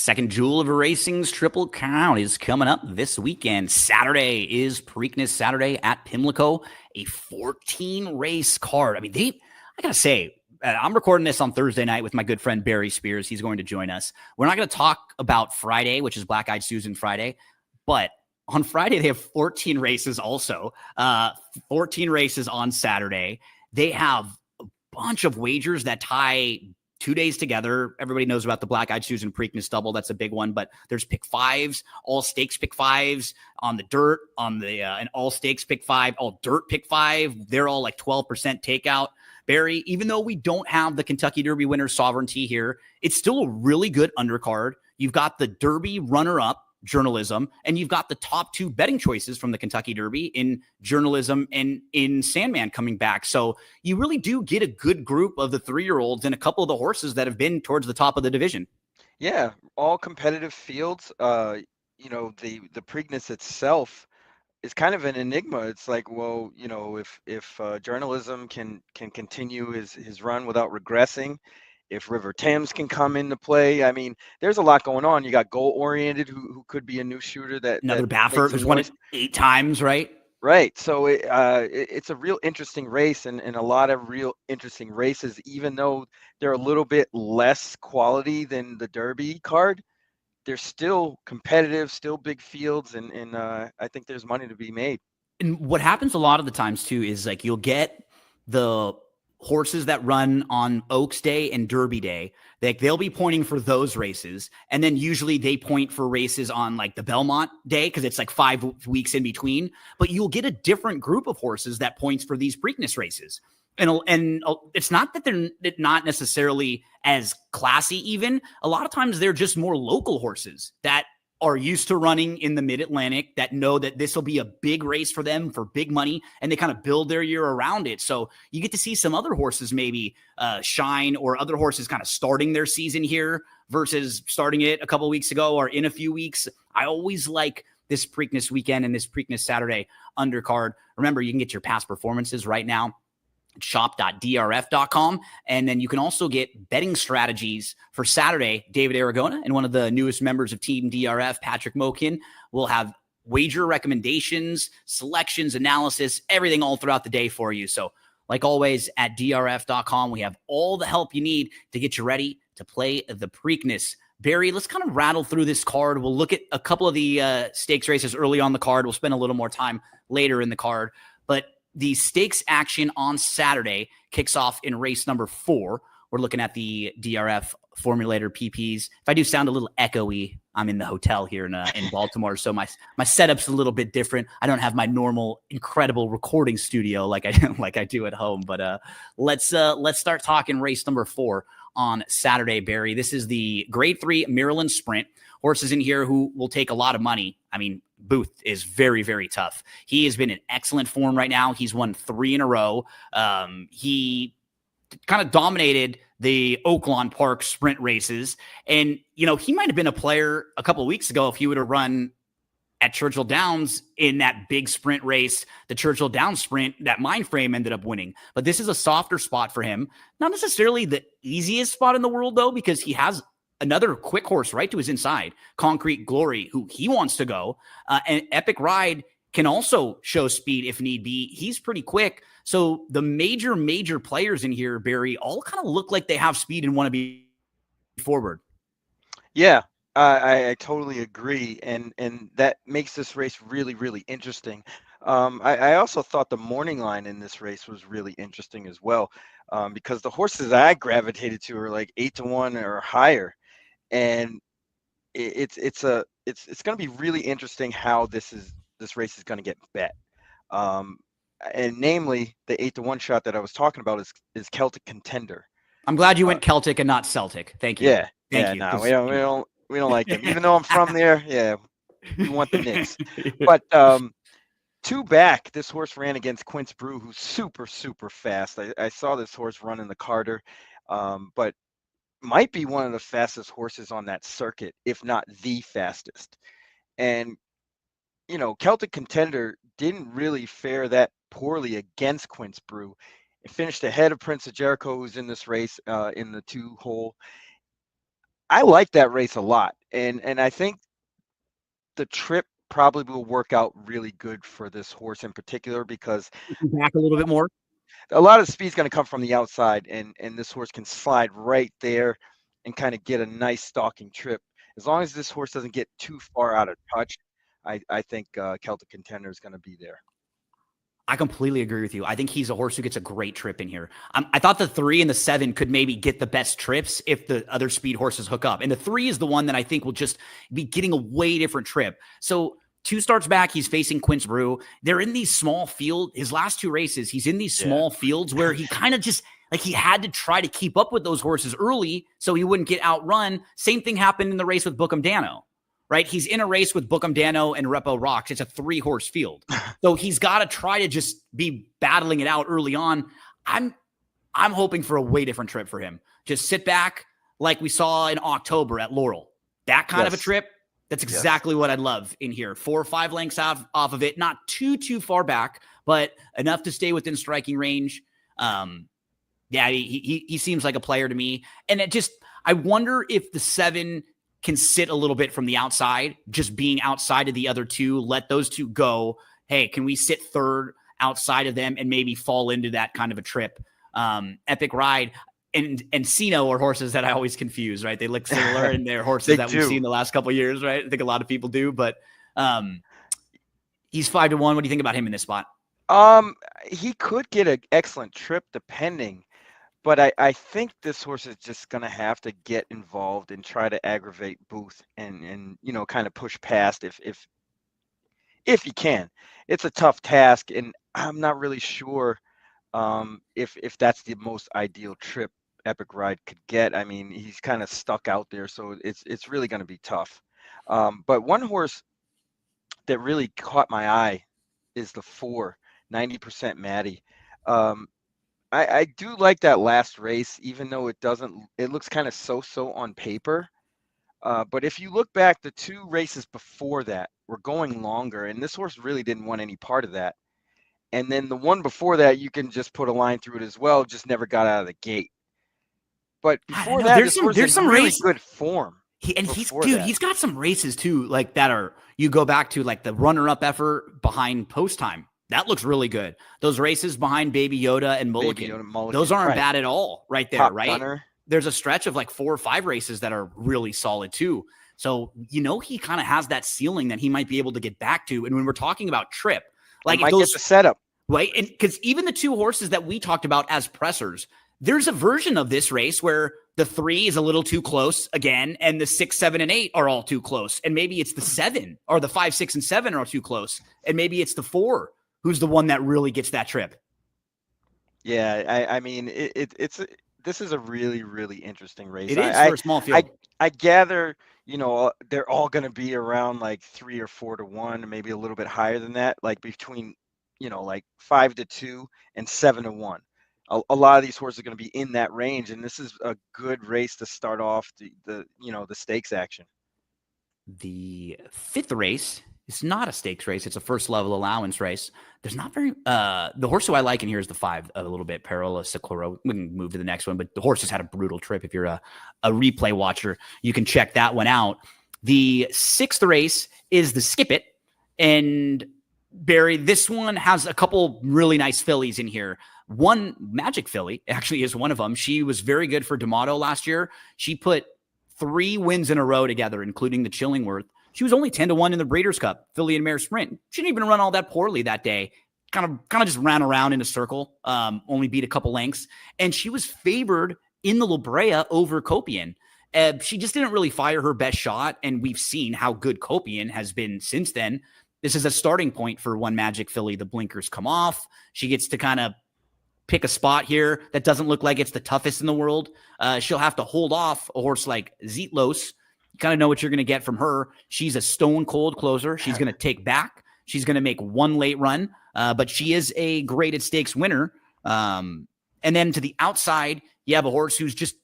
Second jewel of racing's Triple Crown is coming up this weekend. Saturday is Preakness Saturday at Pimlico, a 14 race card. I gotta say, I'm recording this on Thursday night with my good friend Barry Spears. He's going to join us. We're not going to talk about Friday, which is Black Eyed Susan Friday, but on Friday they have 14 races also. 14 races on Saturday. They have a bunch of wagers that tie 2 days together. Everybody knows about the Black Eyed Susan Preakness double. That's a big one, but there's pick fives, all stakes pick fives on the dirt, on the and all stakes pick five, all dirt pick five. They're all like 12% takeout. Barry, even though we don't have the Kentucky Derby winner sovereignty here, it's still a really good undercard. You've got the Derby runner-up, journalism, and you've got the top two betting choices from the Kentucky Derby in journalism and in Sandman coming back. So you really do get a good group of the 3-year-olds and a couple of the horses that have been towards the top of the division. Yeah, all competitive fields. The Preakness itself is kind of an enigma. It's like, well, if journalism can continue his run without regressing, if River Thames can come into play. I mean, there's a lot going on. You got Goal Oriented, who could be a new shooter Another that Baffert who's won it 8 times, right? Right. So it's a real interesting race and a lot of real interesting races, even though they're a little bit less quality than the Derby card. They're still competitive, still big fields, and I think there's money to be made. And what happens a lot of the times too is like you'll get the horses that run on Oaks Day and Derby Day. They'll be pointing for those races, and then usually they point for races on like the Belmont Day because it's like 5 weeks in between. But you'll get a different group of horses that points for these Preakness races. And it's not that they're not necessarily as classy even. A lot of times they're just more local horses that are used to running in the Mid-Atlantic, that know that this will be a big race for them for big money, and they kind of build their year around it. So you get to see some other horses maybe shine, or other horses kind of starting their season here versus starting it a couple of weeks ago or in a few weeks. I always like this Preakness weekend and this Preakness Saturday undercard. Remember, you can get your past performances right now, shop.drf.com. And then you can also get betting strategies for Saturday. David Aragona and one of the newest members of Team DRF, Patrick Mokin, will have wager recommendations, selections, analysis, everything all throughout the day for you. So like always at drf.com, we have all the help you need to get you ready to play the Preakness. Barry, let's kind of rattle through this card. We'll look at a couple of the stakes races early on the card. We'll spend a little more time later in the card. But the stakes action on Saturday kicks off in race number 4. We're looking at the DRF Formulator PPs. If I do sound a little echoey, I'm in the hotel here in Baltimore, so my setup's a little bit different. I don't have my normal incredible recording studio like I do at home. But let's start talking race number 4 on Saturday, Barry. This is the Grade 3 Maryland Sprint. Horses in here who will take a lot of money. I mean, Booth is very, very tough. He has been in excellent form right now. He's won 3 in a row. He kind of dominated the Oaklawn Park sprint races. And, he might have been a player a couple of weeks ago if he would have run at Churchill Downs in that big sprint race, the Churchill Downs sprint that Mindframe ended up winning. But this is a softer spot for him. Not necessarily the easiest spot in the world, though, because he has another quick horse right to his inside, Concrete Glory, who he wants to go. And Epic Ride can also show speed if need be. He's pretty quick. So the major players in here, Barry, all kind of look like they have speed and want to be forward. Yeah, I totally agree. And that makes this race really, really interesting. I also thought the morning line in this race was really interesting as well, because the horses I gravitated to are like 8-1 or higher. And it's going to be really interesting how this race is going to get bet. And namely, the 8-1 shot that I was talking about is Celtic Contender. I'm glad you went Celtic and not Celtic. Thank you. Yeah, Thank you. No, we don't like them. Even though I'm from there, yeah, we want the Knicks. But 2 back, this horse ran against Quince Brew, who's super, super fast. I saw this horse run in the Carter, but might be one of the fastest horses on that circuit, if not the fastest. And, Celtic Contender didn't really fare that poorly against Quince Brew. It finished ahead of Prince of Jericho, who's in this race in the 2-hole. I like that race a lot. And I think the trip probably will work out really good for this horse in particular because Back a little bit more. a lot of the speed's going to come from the outside, and this horse can slide right there and kind of get a nice stalking trip. As long as this horse doesn't get too far out of touch, I think Celtic Contender is going to be there. I completely agree with you. I think he's a horse who gets a great trip in here. I thought the 3 and the 7 could maybe get the best trips if the other speed horses hook up. And the 3 is the one that I think will just be getting a way different trip. So 2 starts back, he's facing Quince Brew. They're in these small field. His last 2 races, he's in these small fields where he kind of just like he had to try to keep up with those horses early so he wouldn't get outrun. Same thing happened in the race with Bookham Dano. Right? He's in a race with Bookham Dano and Repo Rocks. It's a 3-horse field. So he's got to try to just be battling it out early on. I'm hoping for a way different trip for him. Just sit back like we saw in October at Laurel. That kind of a trip, that's exactly what I'd love in here. 4 or 5 lengths off of it. Not too far back, but enough to stay within striking range. Yeah, he seems like a player to me. And it just, I wonder if the 7 can sit a little bit from the outside, just being outside of the other 2, let those 2 go. Hey, can we sit third outside of them and maybe fall into that kind of a trip? Epic Ride and Sino are horses that I always confuse, right? They look similar and they're horses that we've seen the last couple of years, right? I think a lot of people do, but he's 5-1. What do you think about him in this spot? He could get an excellent trip depending. But I think this horse is just going to have to get involved and try to aggravate Booth and kind of push past if he can. It's a tough task, and I'm not really sure if that's the most ideal trip Epic Ride could get. I mean, he's kind of stuck out there, so it's really going to be tough. But one horse that really caught my eye is the 4, 90% Maddie. I do like that last race, even though it looks kind of so-so on paper. But if you look back, the 2 races before that were going longer, and this horse really didn't want any part of that. And then the one before that, you can just put a line through it as well, just never got out of the gate. But before that, there's some really good form. He's got some races too, like that are, you go back to like the runner-up effort behind post time. That looks really good. Those races behind Baby Yoda and Mulligan, those aren't bad at all right there, Top right? Gunner. There's a stretch of like 4 or 5 races that are really solid too. So, he kind of has that ceiling that he might be able to get back to. And when we're talking about trip, like might get the setup. Right? And because even the 2 horses that we talked about as pressers, there's a version of this race where the 3 is a little too close again, and the 6, 7, and 8 are all too close. And maybe it's the 7 or the 5, 6, and 7 are too close. And maybe it's the 4 who's the one that really gets that trip. Yeah, I mean, this is a really, really interesting race. It is for a small field. I gather, they're all going to be around like 3 or 4 to 1, maybe a little bit higher than that, like between, like 5 to 2 and 7 to 1. A lot of these horses are going to be in that range, and this is a good race to start off the stakes action. The 5th race, it's not a stakes race. It's a first level allowance race. There's not very, the horse who I like in here is the 5 a little bit, Perola Cicloro. We can move to the next one, but the horse has had a brutal trip. If you're a replay watcher, you can check that one out. The 6th race is the Skip It. And Barry, this one has a couple really nice fillies in here. One Magic filly actually is one of them. She was very good for D'Amato last year. She put 3 wins in a row together, including the Chillingworth. She was only 10 to 1 in the Breeders' Cup, filly and mare sprint. She didn't even run all that poorly that day. Kind of just ran around in a circle, only beat a couple lengths. And she was favored in the La Brea over Copian. She just didn't really fire her best shot, and we've seen how good Copian has been since then. This is a starting point for one Magic filly. The blinkers come off. She gets to kind of pick a spot here that doesn't look like it's the toughest in the world. She'll have to hold off a horse like Zetlos. You kind of know what you're going to get from her. She's a stone cold closer. She's going to take back. She's going to make one late run, but she is a graded stakes winner. And then to the outside, you have a horse who's just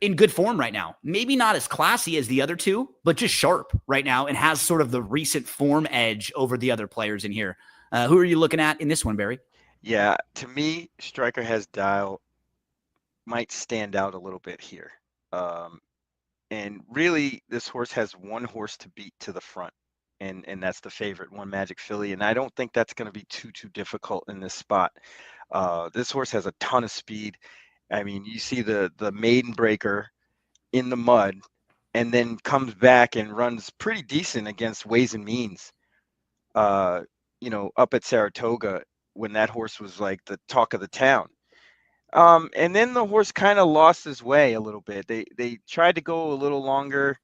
in good form right now. Maybe not as classy as the other 2, but just sharp right now and has sort of the recent form edge over the other players in here. Who are you looking at in this one, Barry? Yeah, to me, Striker Has Dial might stand out a little bit here. And really, this horse has one horse to beat to the front, and that's the favorite, One Magic Filly. And I don't think that's going to be too difficult in this spot. This horse has a ton of speed. I mean, you see the maiden breaker in the mud, and then comes back and runs pretty decent against Ways and Means. Uh, up at Saratoga when that horse was like the talk of the town. And then the horse kind of lost his way a little bit. They tried to go a little longer,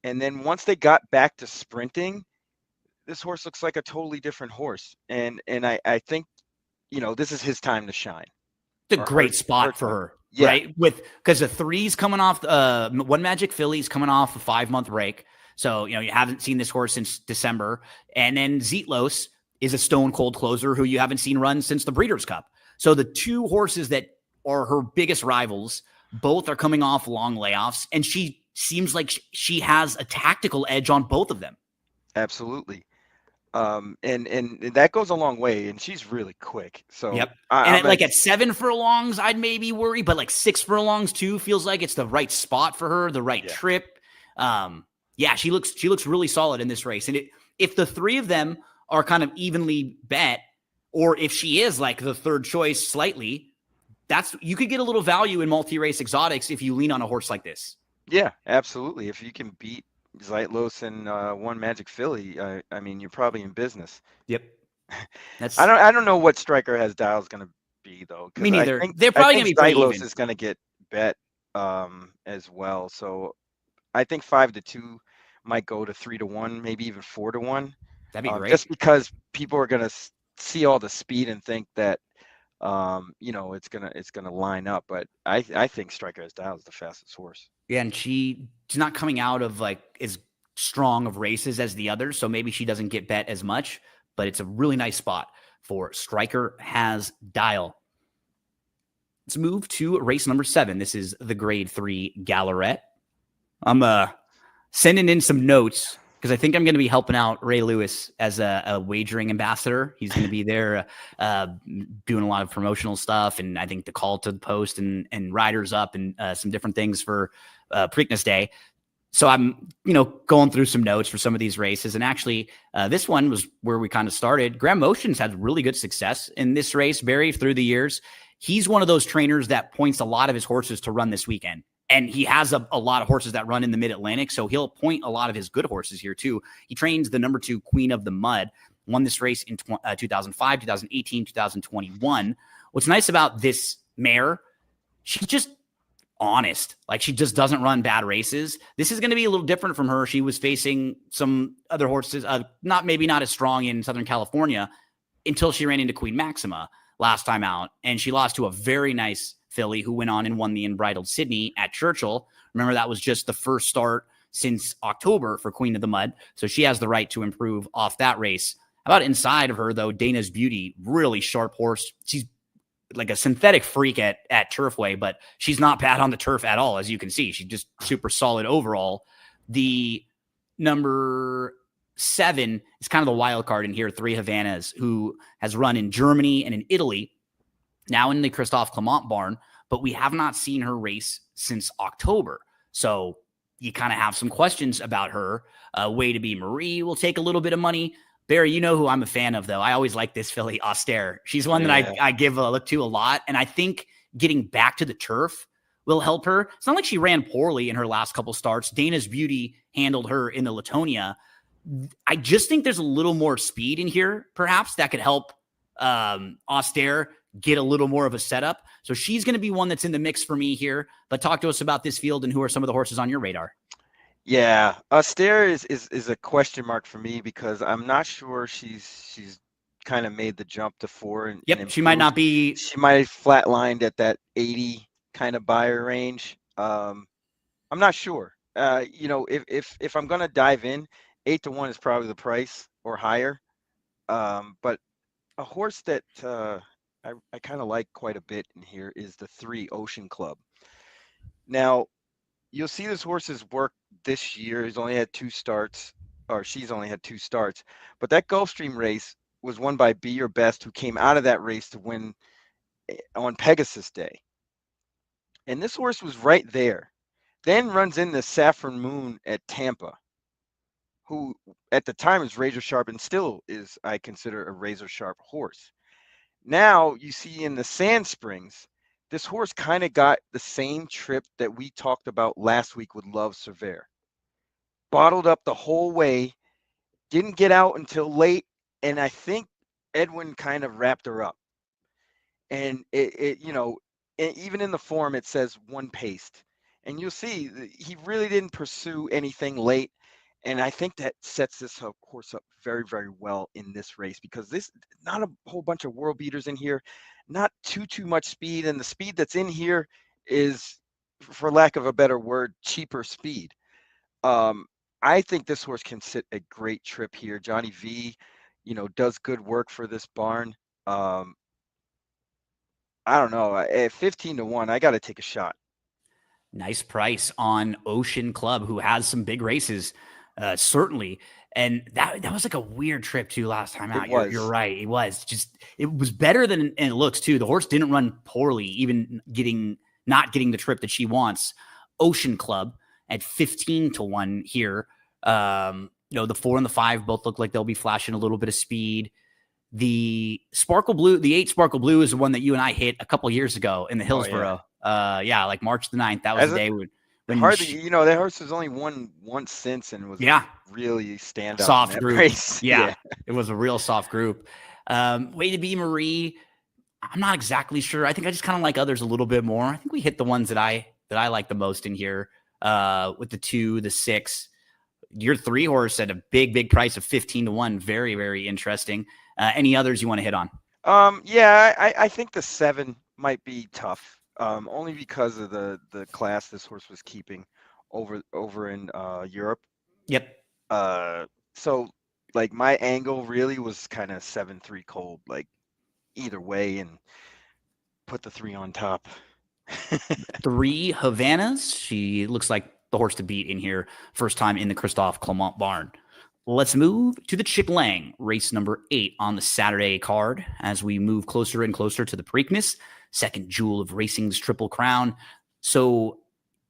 and then once they got back to sprinting, this horse looks like a totally different horse. And I think this is his time to shine. It's a Or great her spot for time. her, Yeah, right? Because the three's coming off, One Magic Philly's coming off a 5-month break. So, you haven't seen this horse since December. And then Zetlos is a stone cold closer who you haven't seen run since the Breeders' Cup. So the two horses that are her biggest rivals, both are coming off long layoffs. And she seems like she has a tactical edge on both of them. absolutely. And that goes a long way, and she's really quick. So Yep. And I'm at 7 furlongs, I'd maybe worry, but like 6 furlongs too feels like it's the right spot for her, the right yeah. trip. She looks really solid in this race. And if the three of them are kind of evenly bet, or if she is like the third choice slightly, you could get a little value in multi-race exotics if you lean on a horse like this. Yeah, absolutely. If you can beat Zeitlos and One Magic Filly, I mean, you're probably in business. Yep. I don't know what Striker has dials going to be though, Me because neither. They're probably going to be pretty Zeitlos even. is going to get bet as well. So I think 5-2 might go to 3-1, maybe even 4-1. That'd be great. Just because people are going to see all the speed and think that it's gonna line up. But I think Striker has dials the fastest horse. Yeah, and she's not coming out of like as strong of races as the others, so maybe she doesn't get bet as much, but it's a really nice spot for Striker has dial. Let's move to race number 7. This is the Grade 3 Galleret. I'm sending in some notes because I think I'm going to be helping out Ray Lewis as a wagering ambassador. He's going to be there doing a lot of promotional stuff, and I think the call to the post and riders up and some different things for Preakness Day. So I'm, going through some notes for some of these races. And actually, this one was where we kind of started. Graham Motion's had really good success in this race, Barry, through the years. He's one of those trainers that points a lot of his horses to run this weekend. And he has a lot of horses that run in the Mid-Atlantic, so he'll point a lot of his good horses here, too. He trains the number 2 Queen of the Mud, won this race in 2005, 2018, 2021. What's nice about this mare, she's just honest. Like, she just doesn't run bad races. This is going to be a little different from her. She was facing some other horses, maybe not as strong in Southern California, until she ran into Queen Maxima last time out, and she lost to a very nice filly who went on and won the Unbridled Sydney at Churchill. Remember, that was just the first start since October for Queen of the Mud, so she has the right to improve off that race. How about inside of her, though? Dana's Beauty, really sharp horse. She's like a synthetic freak at Turfway, but she's not bad on the turf at all, as you can see. She's just super solid overall. The number 7 is kind of the wild card in here, 3 Havanas, who has run in Germany and in Italy, now in the Christophe Clement barn, but we have not seen her race since October. So you kind of have some questions about her. Way to be Marie will take a little bit of money. Barry, you know who I'm a fan of, though. I always like this filly, Austere. She's one that I give a look to a lot, and I think getting back to the turf will help her. It's not like she ran poorly in her last couple starts. Dana's Beauty handled her in the Latonia. I just think there's a little more speed in here, perhaps, that could help Austere get a little more of a setup. So she's going to be one that's in the mix for me here. But talk to us about this field and who are some of the horses on your radar. Yeah, Austere is a question mark for me because I'm not sure she's kind of made the jump to 4. And she might not be. She might have flatlined at that 80 kind of buyer range. I'm not sure. If I'm going to dive in, 8-1 is probably the price or higher. But a horse that I kind of like quite a bit in here is the 3 Ocean Club. Now, you'll see this horse's work this year. He's only had 2 starts, or she's only had 2 starts. But that Gulfstream race was won by Be Your Best, who came out of that race to win on Pegasus Day. And this horse was right there. then runs into Saffron Moon at Tampa, who at the time is razor sharp and still is, I consider, a razor sharp horse. Now you see in the Sand Springs, this horse kind of got the same trip that we talked about last week with Love Cervere. Bottled up the whole way, didn't get out until late, and I think Edwin kind of wrapped her up. And even in the form it says one paced, and you'll see he really didn't pursue anything late, and I think that sets this horse up very, very well in this race, because this not a whole bunch of world beaters in here, not too much speed, and the speed that's in here is, for lack of a better word, cheaper speed. um I think this horse can sit a great trip here. Johnny V, does good work for this barn. um I don't know. At 15-1, I got to take a shot. Nice price on Ocean Club, who has some big races, certainly. And that was like a weird trip too last time out. You're right. It was better than it looks too. The horse didn't run poorly, even not getting the trip that she wants. Ocean Club at 15-1 here. The 4 and the 5 both look like they'll be flashing a little bit of speed. The Sparkle Blue, the 8 Sparkle Blue is the one that you and I hit a couple years ago in the Hillsboro. Oh, yeah. Like March the 9th. That was the day when hardly, that horse has only won once since, and was really standout. Soft group. Race. Yeah. It was a real soft group. Way to be Marie. I'm not exactly sure. I think I just kind of like others a little bit more. I think we hit the ones that I like the most in here. With the 2, the 6, your 3 horse at a big price of 15-1. Very, very interesting. Any others you want to hit on? I think the 7 might be tough. Only because of the class this horse was keeping over in Europe. Yep. So like my angle really was kind of 7-3 cold, like either way, and put the 3 on top. 3 Havanas. She looks like the horse to beat in here. First time in the Christophe Clement barn. Let's move to the Chick Lang, race number 8 on the Saturday card, as we move closer and closer to the Preakness, second jewel of racing's Triple Crown. So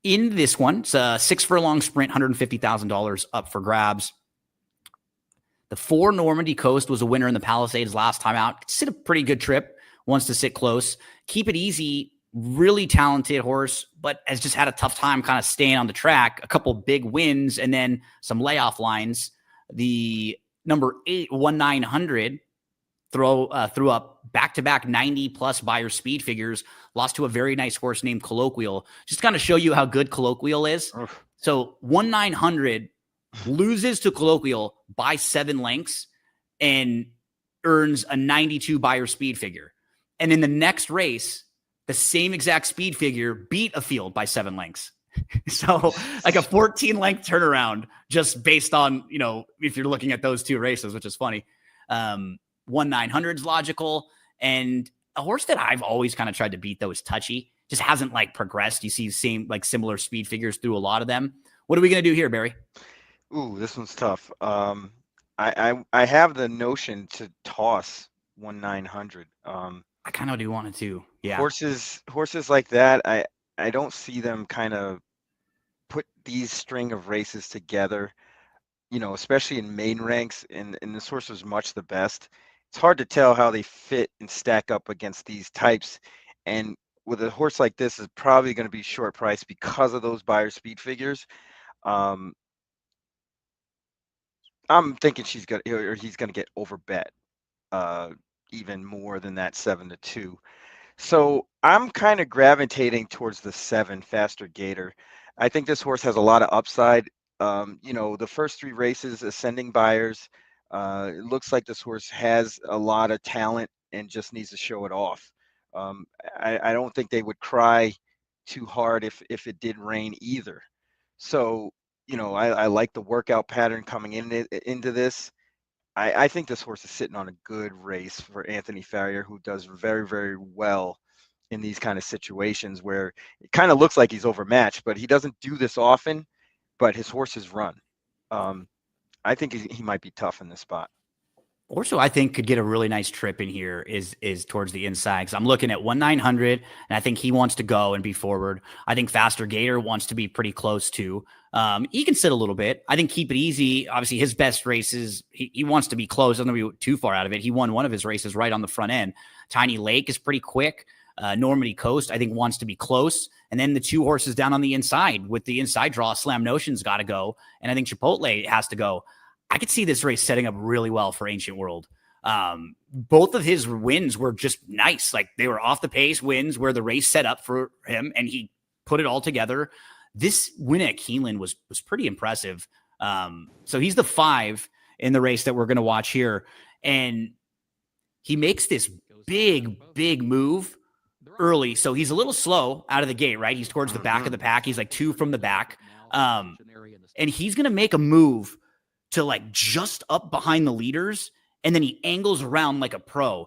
in this one, it's a 6 furlong sprint, $150,000 up for grabs. The 4 Normandy Coast was a winner in the Palisades last time out. Sit a pretty good trip, wants to sit close. Keep It Easy, really talented horse, but has just had a tough time kind of staying on the track. A couple big wins and then some layoff lines. The number 8, 1900, threw up back-to-back 90-plus Beyer speed figures, lost to a very nice horse named Colloquial. Just kind of show you how good Colloquial is. Oof. So 1900 loses to Colloquial by 7 lengths and earns a 92 Beyer speed figure. And in the next race, the same exact speed figure beat a field by 7 lengths. So like a 14 length turnaround, just based on, if you're looking at those 2 races, which is funny. 1900's logical, and a horse that I've always kind of tried to beat though is Touchy. Just hasn't like progressed. You see similar speed figures through a lot of them. What are we going to do here, Barry? Ooh, this one's tough. I have the notion to toss 1900. I kind of do want it too. Yeah. Horses like that, I don't see them kind of put these string of races together, especially in main ranks, and this horse was much the best. It's hard to tell how they fit and stack up against these types. And with a horse like this, is probably going to be short price because of those Beyer speed figures. I'm thinking he's going to get overbet even more than that 7-2. So I'm kind of gravitating towards the 7 Faster Gator. I think this horse has a lot of upside. The first 3 races, ascending Beyers. It looks like this horse has a lot of talent and just needs to show it off. I don't think they would cry too hard if it did rain either. So, I like the workout pattern coming into this. I think this horse is sitting on a good race for Anthony Farrier, who does very, very well in these kind of situations where it kind of looks like he's overmatched, but he doesn't do this often, but his horses run. I think he might be tough in this spot. Also, I think could get a really nice trip in here is towards the inside. Because I'm looking at 1,900, and I think he wants to go and be forward. I think Faster Gator wants to be pretty close to. He can sit a little bit. I think Keep It Easy. Obviously, his best races, he wants to be close. Doesn't want to be too far out of it. He won one of his races right on the front end. Tiny Lake is pretty quick. Normandy Coast, I think, wants to be close. And then the two horses down on the inside with the inside draw, Slam Notion's got to go. And I think Chipotle has to go. I could see this race setting up really well for Ancient World. Both of his wins were just nice. Like they were off the pace wins where the race set up for him and he put it all together. This win at Keeneland was pretty impressive. So he's the 5 in the race that we're going to watch here. And he makes this big move early. So he's a little slow out of the gate, right? He's towards the back of the pack. He's like 2 from the back. And he's going to make a move to like just up behind the leaders, and then he angles around like a pro.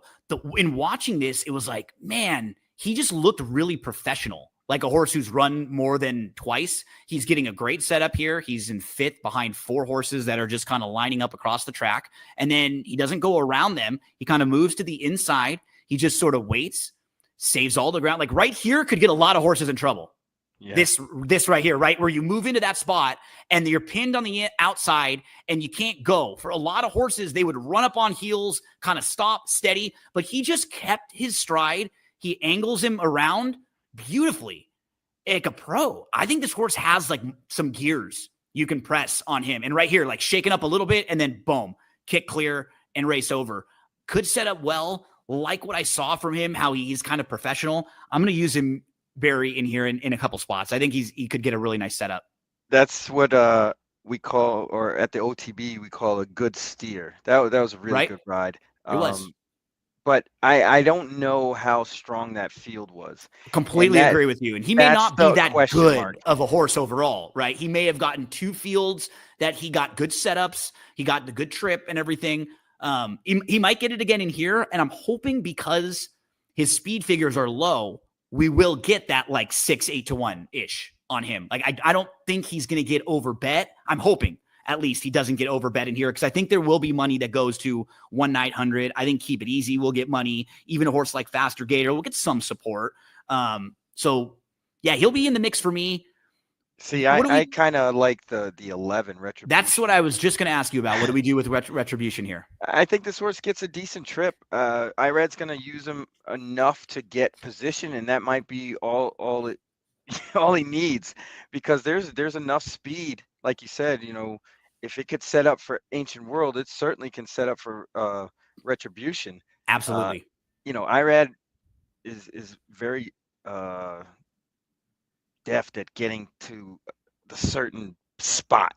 In watching this, it was like, man, he just looked really professional, like a horse who's run more than twice. He's getting a great setup here. He's in 5th behind 4 horses that are just kind of lining up across the track, and then he doesn't go around them. He kind of moves to the inside. He just sort of waits, saves all the ground. Like right here could get a lot of horses in trouble. Yeah. This right here, right? Where you move into that spot and you're pinned on the outside and you can't go. For a lot of horses, they would run up on heels, kind of stop, steady, but he just kept his stride. He angles him around beautifully like a pro. I think this horse has like some gears you can press on him. And right here, like shaking up a little bit and then boom, kick clear and race over. Could set up well, like what I saw from him, how he's kind of professional. I'm going to use him Barry in here in a couple spots. I think he could get a really nice setup. That's what we call, or at the OTB we call a good steer. That was a really good ride. It was. But I don't know how strong that field was. Completely agree with you. And he may not be that good of a horse overall, right? He may have gotten 2 fields that he got good setups. He got the good trip and everything. He might get it again in here. And I'm hoping because his speed figures are low, we will get that like 6-8 to 1-ish on him. Like, I don't think he's going to get over bet. I'm hoping at least he doesn't get over bet in here because I think there will be money that goes to 1,900. I think Keep It Easy will get money. Even a horse like Faster Gator will get some support. So yeah, he'll be in the mix for me. See, I kind of like the 11 Retribution. That's what I was just going to ask you about. What do we do with Retribution here? I think this horse gets a decent trip. Irad's going to use him enough to get position, and that might be all he needs because there's enough speed. Like you said, if it could set up for Ancient World, it certainly can set up for Retribution. Absolutely. Irad is very deft at getting to the certain spot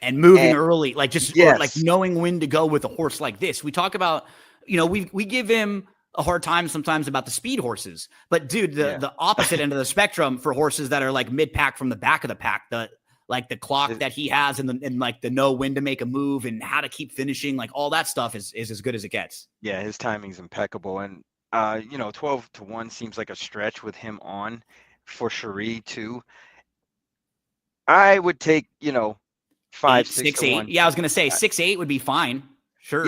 and moving early, like just like knowing when to go with a horse like this. We talk about, we give him a hard time sometimes about the speed horses, but dude, the opposite end of the spectrum for horses that are like mid pack from the back of the pack, the clock that he has and like the know when to make a move and how to keep finishing, like all that stuff is as good as it gets. Yeah, his timing's impeccable. And 12 to 1 seems like a stretch with him on for Cherie too. I would take 5, 6, 8. Yeah, I was gonna say 6-8 would be fine. Sure.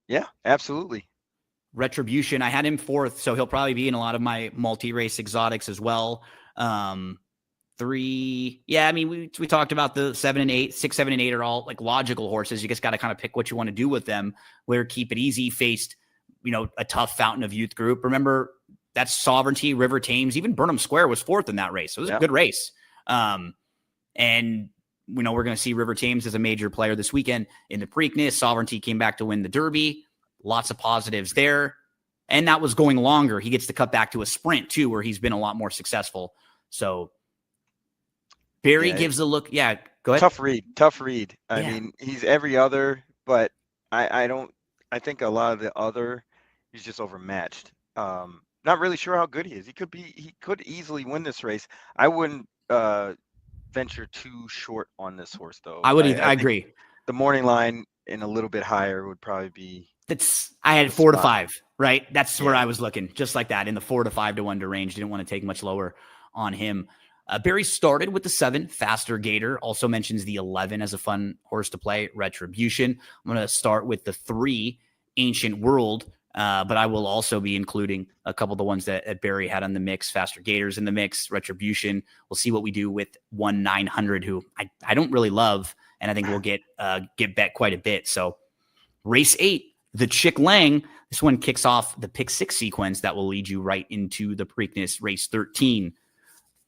Yeah, absolutely. Retribution, I had him 4th, so he'll probably be in a lot of my multi-race exotics as well. 3, yeah, I mean we talked about the 7 and 8, 6, 7, and 8 are all like logical horses. You just got to kind of pick what you want to do with them. Where Keep It Easy faced a tough Fountain of Youth group. Remember, that's Sovereignty, River Thames, even Burnham Square was 4th in that race. So it was a good race. And we're going to see River Thames as a major player this weekend in the Preakness. Sovereignty came back to win the Derby. Lots of positives there. And that was going longer. He gets to cut back to a sprint too, where he's been a lot more successful. So Barry gives a look. Yeah, go ahead. Tough read. I mean, he's every other, but I think a lot of the other, he's just overmatched. Not really sure how good he is. He could easily win this race. I wouldn't venture too short on this horse though. I agree. The morning line and a little bit higher would probably be. I had 4 to 5, right? That's where I was looking, just like that in the 4 to 5 to 1 to range. Didn't want to take much lower on him. Barry started with the 7, Faster Gator. Also mentions the 11 as a fun horse to play, Retribution. I'm going to start with the 3 Ancient World. But I will also be including a couple of the ones that Barry had on the mix. Faster Gators in the mix, Retribution. We'll see what we do with 1-900, who I don't really love, and I think we'll get bet quite a bit. So race 8, the Chick Lang. This one kicks off the pick 6 sequence that will lead you right into the Preakness race 13.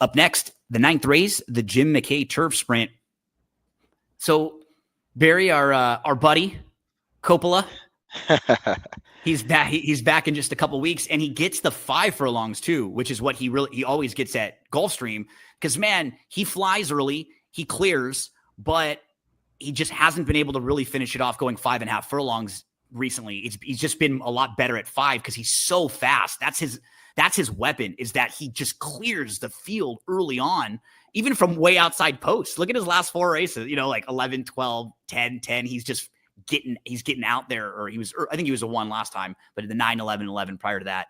Up next, the 9th race, the Jim McKay Turf Sprint. So Barry, our buddy Coppola, he's back. He's back in just a couple weeks, and he gets the 5 furlongs too, which is what he always gets at Gulfstream. Because man, he flies early, he clears, but he just hasn't been able to really finish it off going 5.5 furlongs recently. He's just been a lot better at 5 because he's so fast. That's his weapon, is that he just clears the field early on, even from way outside posts. Look at his last 4 races, like 11, 12, 10, 10. He's getting out there, or I think he was a 1 last time, but the 9, 11, 11 prior to that.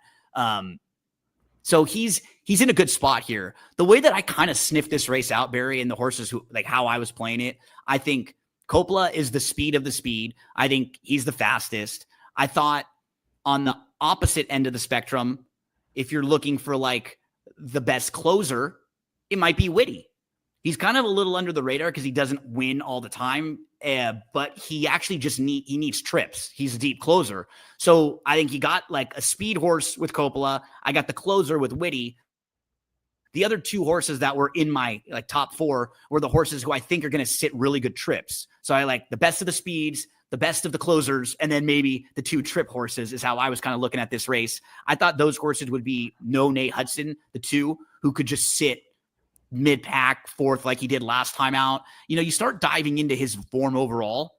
So he's in a good spot here. The way that I kind of sniffed this race out, Barry, and the horses who, like how I was playing it, I think Coppola is the speed of the speed. I think he's the fastest. I thought on the opposite end of the spectrum, if you're looking for like the best closer, it might be Whitty. He's kind of a little under the radar because he doesn't win all the time, but he actually just needs trips. He's a deep closer. So I think you got like a speed horse with Coppola. I got the closer with Whitty. The other 2 horses that were in my like top 4 were the horses who I think are going to sit really good trips. So I like the best of the speeds, the best of the closers, and then maybe the 2 trip horses is how I was kind of looking at this race. I thought those horses would be No Nate Hudson, the 2 who could just sit mid-pack, 4th like he did last time out. You start diving into his form overall,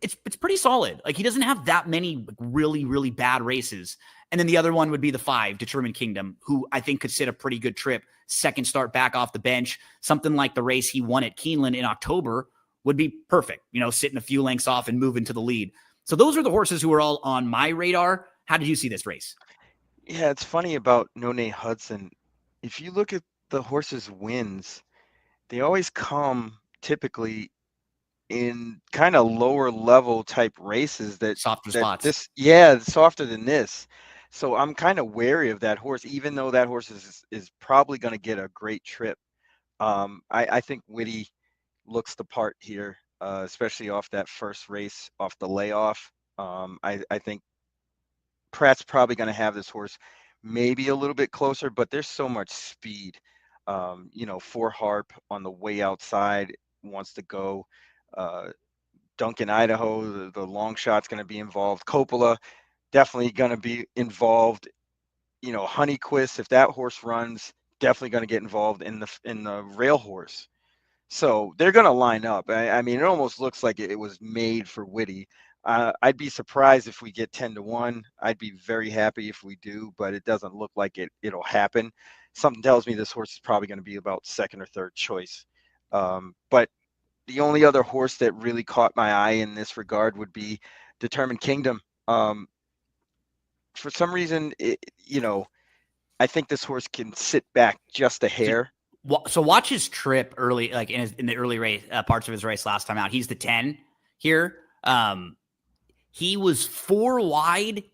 it's pretty solid. Like he doesn't have that many really, really bad races. And then the other one would be the 5, Determined Kingdom, who I think could sit a pretty good trip. Second start back off the bench. Something like the race he won at Keeneland in October would be perfect. Sitting a few lengths off and moving to the lead. So those are the horses who are all on my radar. How did you see this race? Yeah, it's funny about No Nate Hudson. If you look at the horse's wins, they always come typically in kind of lower level type races Softer spots. Softer than this. So I'm kind of wary of that horse, even though that horse is probably going to get a great trip. I think Whitty looks the part here, especially off that first race, off the layoff. I think Pratt's probably going to have this horse maybe a little bit closer, but there's so much speed. 4 Harp on the way outside wants to go. Duncan, Idaho, the long shot's going to be involved. Coppola definitely going to be involved. Honeyquist, if that horse runs, definitely going to get involved in the rail horse. So they're going to line up. I mean, it almost looks like it was made for Whitty. I'd be surprised if we get 10-1. I'd be very happy if we do, but it doesn't look like it'll happen. Something tells me this horse is probably going to be about 2nd or 3rd choice. But the only other horse that really caught my eye in this regard would be Determined Kingdom. For some reason, I think this horse can sit back just a hair. So watch his trip early, like in the early race parts of his race last time out. He's the 10 here. He was 4 wide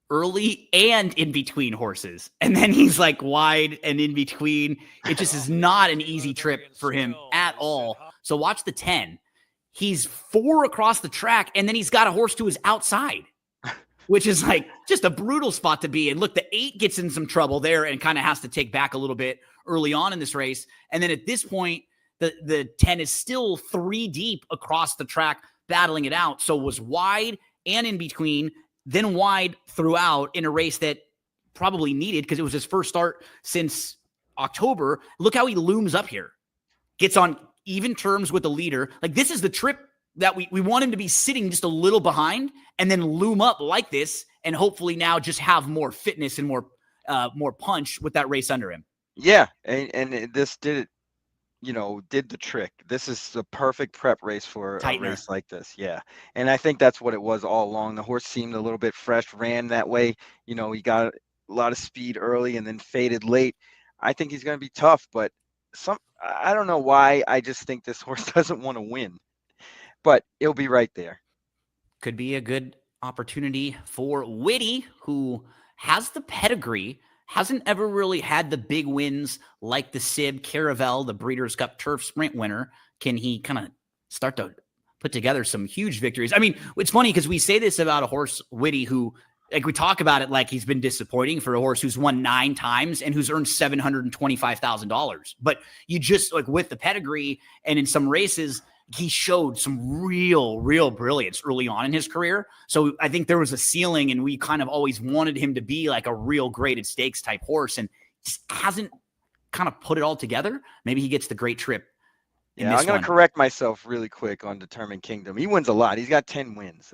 early and in between horses, and then he's like wide and in between. It just is not an easy trip for him at all. So watch the 10. He's 4 across the track, and then he's got a horse to his outside, which is like just a brutal spot to be in. Look, the 8 gets in some trouble there and kind of has to take back a little bit early on in this race. And then at this point, the 10 is still 3 deep across the track, battling it out. So was wide and in between, then wide throughout in a race that probably needed because it was his first start since October. Look how he looms up here. Gets on even terms with the leader. Like this is the trip that we want him to be sitting just a little behind and then loom up like this and hopefully now just have more fitness and more punch with that race under him. Yeah, and this did it. Did the trick. This is the perfect prep race for a race like this. Yeah. And I think that's what it was all along. The horse seemed a little bit fresh, ran that way. He got a lot of speed early and then faded late. I think he's going to be tough, but I don't know why. I just think this horse doesn't want to win, but he'll be right there. Could be a good opportunity for Whitty, who has the pedigree, hasn't ever really had the big wins like the Sib Caravel, the Breeders' Cup Turf Sprint winner. Can he kind of start to put together some huge victories? I mean, it's funny because we say this about a horse, Whitty, who, like, we talk about it like he's been disappointing for a horse who's won 9 times and who's earned $725,000. But you just, like, with the pedigree and in some races, he showed some real brilliance early on in his career. So I think there was a ceiling, and we kind of always wanted him to be like a real graded stakes type horse, and just hasn't kind of put it all together. Maybe he gets the great trip. Yeah, I'm going to correct myself really quick on Determined Kingdom. He wins a lot. He's got 10 wins.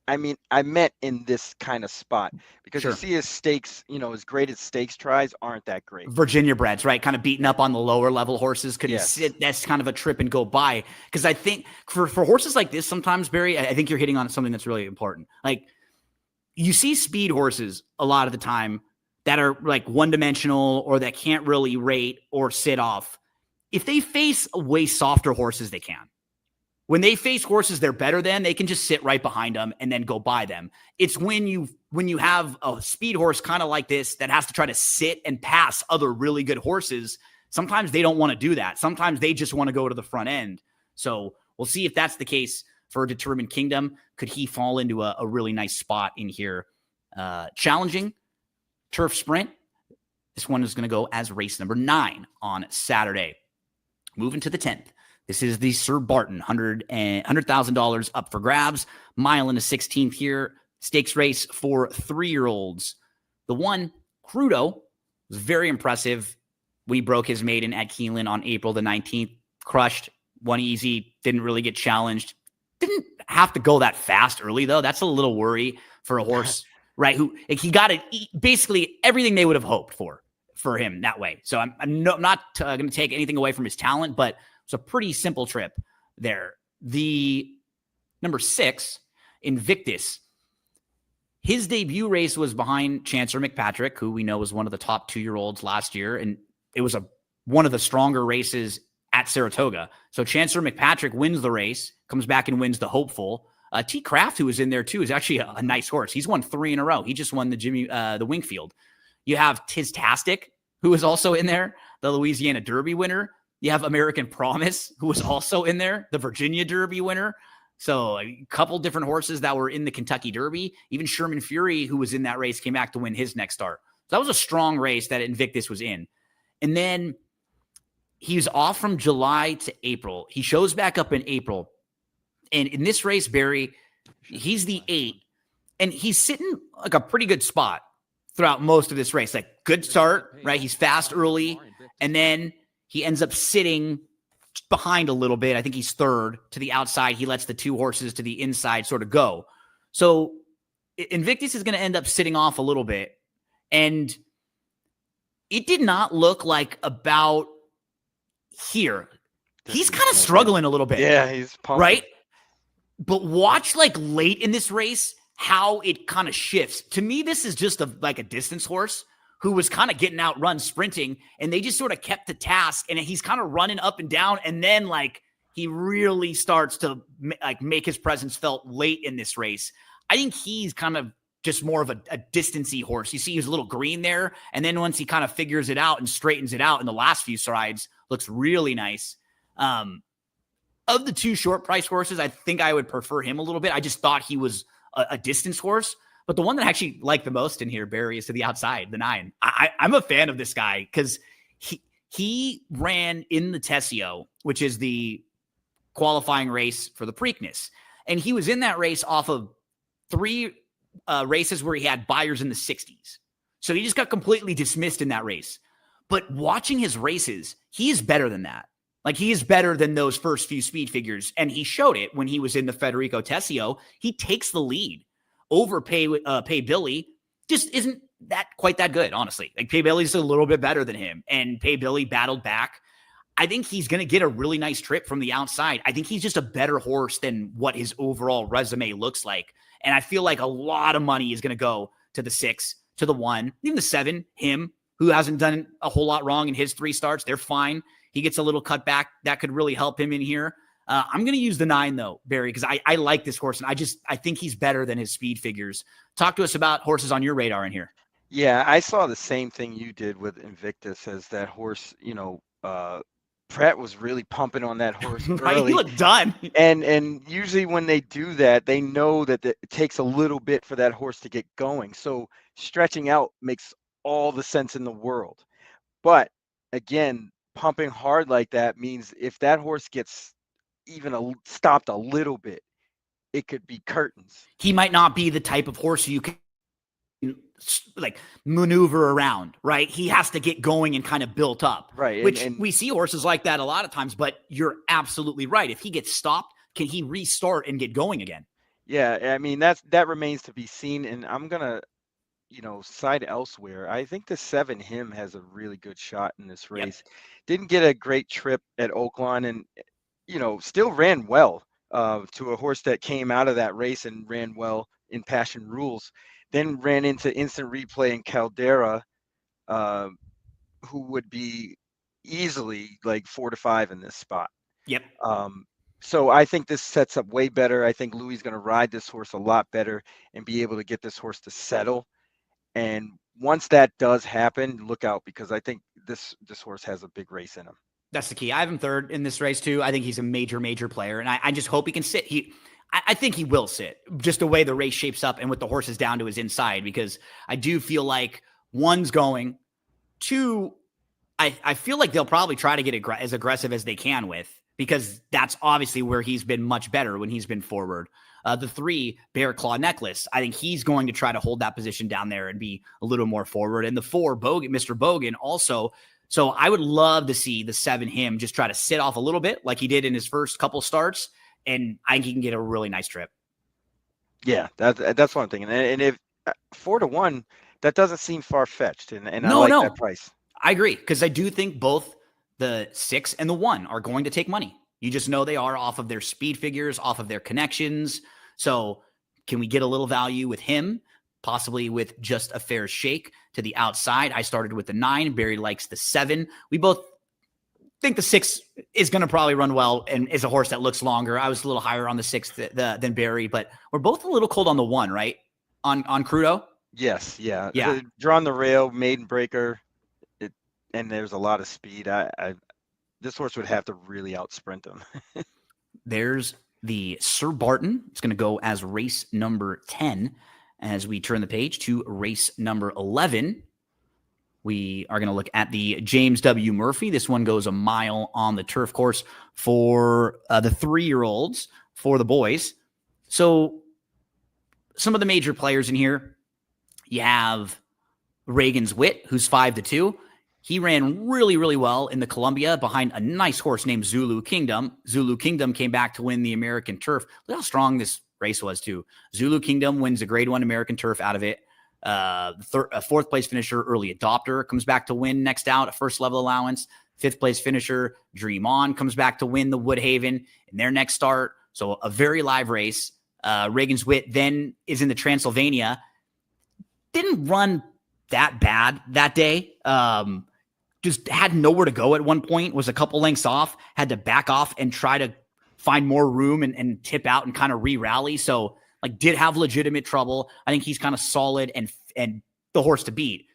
I mean, I meant in this kind of spot because you see his stakes, his graded stakes tries aren't that great. Virginia breds, right? Kind of beating up on the lower level horses. Could he sit? That's kind of a trip and go by. Because I think for horses like this, sometimes, Barry, I think you're hitting on something that's really important. Like, you see speed horses a lot of the time that are like one-dimensional or that can't really rate or sit off. If they face way softer horses, they can. When they face horses they're better than, they can just sit right behind them and then go by them. It's when you have a speed horse kind of like this that has to try to sit and pass other really good horses. Sometimes they don't want to do that. Sometimes they just want to go to the front end. So we'll see if that's the case for Determined Kingdom. Could he fall into a really nice spot in here? Challenging Turf Sprint. This one is going to go as race number 9 on Saturday. Moving to the 10th. This is the Sir Barton, $100,000 up for grabs. Mile and a 16th here. Stakes race for 3-year-olds. The one, Crudo, was very impressive. We broke his maiden at Keeneland on April the 19th. Crushed, won easy, didn't really get challenged. Didn't have to go that fast early, though. That's a little worry for a horse, right? Who he got it basically everything they would have hoped for him that way. So I'm not going to take anything away from his talent, but it's a pretty simple trip there. The number 6, Invictus. His debut race was behind Chancellor McPatrick, who we know was one of the top 2-year-olds last year. And it was one of the stronger races at Saratoga. So Chancellor McPatrick wins the race, comes back and wins the Hopeful. T. Craft, who was in there too, is actually a nice horse. He's won 3 in a row. He just won the Wingfield. You have Tistastic, who is also in there, the Louisiana Derby winner. You have American Promise, who was also in there, the Virginia Derby winner. So a couple different horses that were in the Kentucky Derby. Even Sherman Fury, who was in that race, came back to win his next start. So that was a strong race that Invictus was in. And then he was off from July to April. He shows back up in April. And in this race, Barry, he's the 8. And he's sitting like a pretty good spot throughout most of this race. Like, good start, right? He's fast early. And then he ends up sitting behind a little bit. I think he's 3rd to the outside. He lets the 2 horses to the inside sort of go. So Invictus is going to end up sitting off a little bit. And it did not look like about here. He's kind of struggling a little bit. Yeah, he's pumped. Right? But watch, like, late in this race how it kind of shifts. To me, this is just like a distance horse who was kind of getting outrun sprinting, and they just sort of kept the task, and he's kind of running up and down, and then, like, he really starts to make his presence felt late in this race. I think he's kind of just more of a distancy horse. You see he's a little green there, and then once he kind of figures it out and straightens it out in the last few strides, looks really nice. Of the 2 short price horses, I think I would prefer him a little bit. I just thought he was a distance horse. But the one that I actually like the most in here, Barry, is to the outside, the 9. I'm a fan of this guy because he ran in the Tessio, which is the qualifying race for the Preakness. And he was in that race off of 3 races where he had buyers in the 60s. So he just got completely dismissed in that race. But watching his races, he is better than that. Like, he is better than those first few speed figures. And he showed it when he was in the Federico Tessio. He takes the lead over Pay Billy. Just isn't that quite that good, honestly. Like, Pay Billy's a little bit better than him. And Pay Billy battled back. I think he's going to get a really nice trip from the outside. I think he's just a better horse than what his overall resume looks like. And I feel like a lot of money is going to go to the 6, to the 1, even the 7, him, who hasn't done a whole lot wrong in his 3 starts. They're fine. He gets a little cutback that could really help him in here. I'm going to use the 9 though, Barry, because I like this horse, and I think he's better than his speed figures. Talk to us about horses on your radar in here. Yeah, I saw the same thing you did with Invictus as that horse, Pratt was really pumping on that horse Right? He early. looked done. And usually when they do that, they know that it takes a little bit for that horse to get going. So stretching out makes all the sense in the world. But again, pumping hard like that means if that horse gets even stopped a little bit, it could be curtains. He might not be the type of horse you can like maneuver around, right? He has to get going and kind of built up, Right. which And we see horses like that a lot of times, but you're absolutely right. If he gets stopped, can he restart and get going again? yeah, I mean, that remains to be seen. And I'm gonna, side elsewhere. I think the 7 him has a really good shot in this Yep. race. Didn't get a great trip at Oaklawn and, still ran well to a horse that came out of that race and ran well in Passion Rules. Then ran into Instant Replay and Caldera, uh, who would be easily like 4 to 5 in this spot. Yep. So I think this sets up way better. I think Louis is going to ride this horse a lot better and be able to get this horse to settle. And once that does happen, look out, because I think this horse has a big race in him. That's the key. I have him 3rd in this race too. I think he's a major player, and I just hope he can sit. I think he will sit, just the way the race shapes up and with the horses down to his inside, because I do feel like 1's going, 2, I feel like they'll probably try to get as aggressive as they can with, because that's obviously where he's been much better when he's been forward. The 3, Bear Claw Necklace, I think he's going to try to hold that position down there and be a little more forward. And the 4, Bogan, Mr. Bogan, also. So I would love to see the 7 him just try to sit off a little bit like he did in his first couple starts, and I think he can get a really nice trip. Yeah, that's what I'm thinking. And if 4 to 1, that doesn't seem far-fetched, and I No, like that price. I agree, because I do think both the 6 and the 1 are going to take money. You just know they are off of their speed figures, off of their connections. So can we get a little value with him? Possibly with just a fair shake to the outside. I started with the 9. Barry likes the 7. We both think the 6 is going to probably run well and is a horse that looks longer. I was a little higher on the 6 than Barry, but we're both a little cold on the 1, right? On Crudo? Yes, yeah. Yeah. Drawn the rail, maiden breaker, and there's a lot of speed. This horse would have to really outsprint him. There's the Sir Barton. It's going to go as race number 10. As we turn the page to race number 11, we are going to look at the James W. Murphy. This one goes a mile on the turf course for the 3-year-olds, for the boys. So some of the major players in here, you have Reagan's Wit, who's 5 to 2. He ran really well in the Columbia behind a nice horse named Zulu Kingdom. Zulu Kingdom came back to win the American Turf. Look how strong this race was too. Zulu Kingdom wins a Grade 1 American Turf out of it. A 4th place finisher, Early Adopter, comes back to win next out, a first level allowance. 5th place finisher, Dream On, comes back to win the Woodhaven in their next start. So a very live race. Reagan's Wit then is in the Transylvania. Didn't run that bad that day. Just had nowhere to go at one point, was a couple lengths off, had to back off and try to find more room and tip out and kind of re-rally. So did have legitimate trouble. I think he's kind of solid and the horse to beat.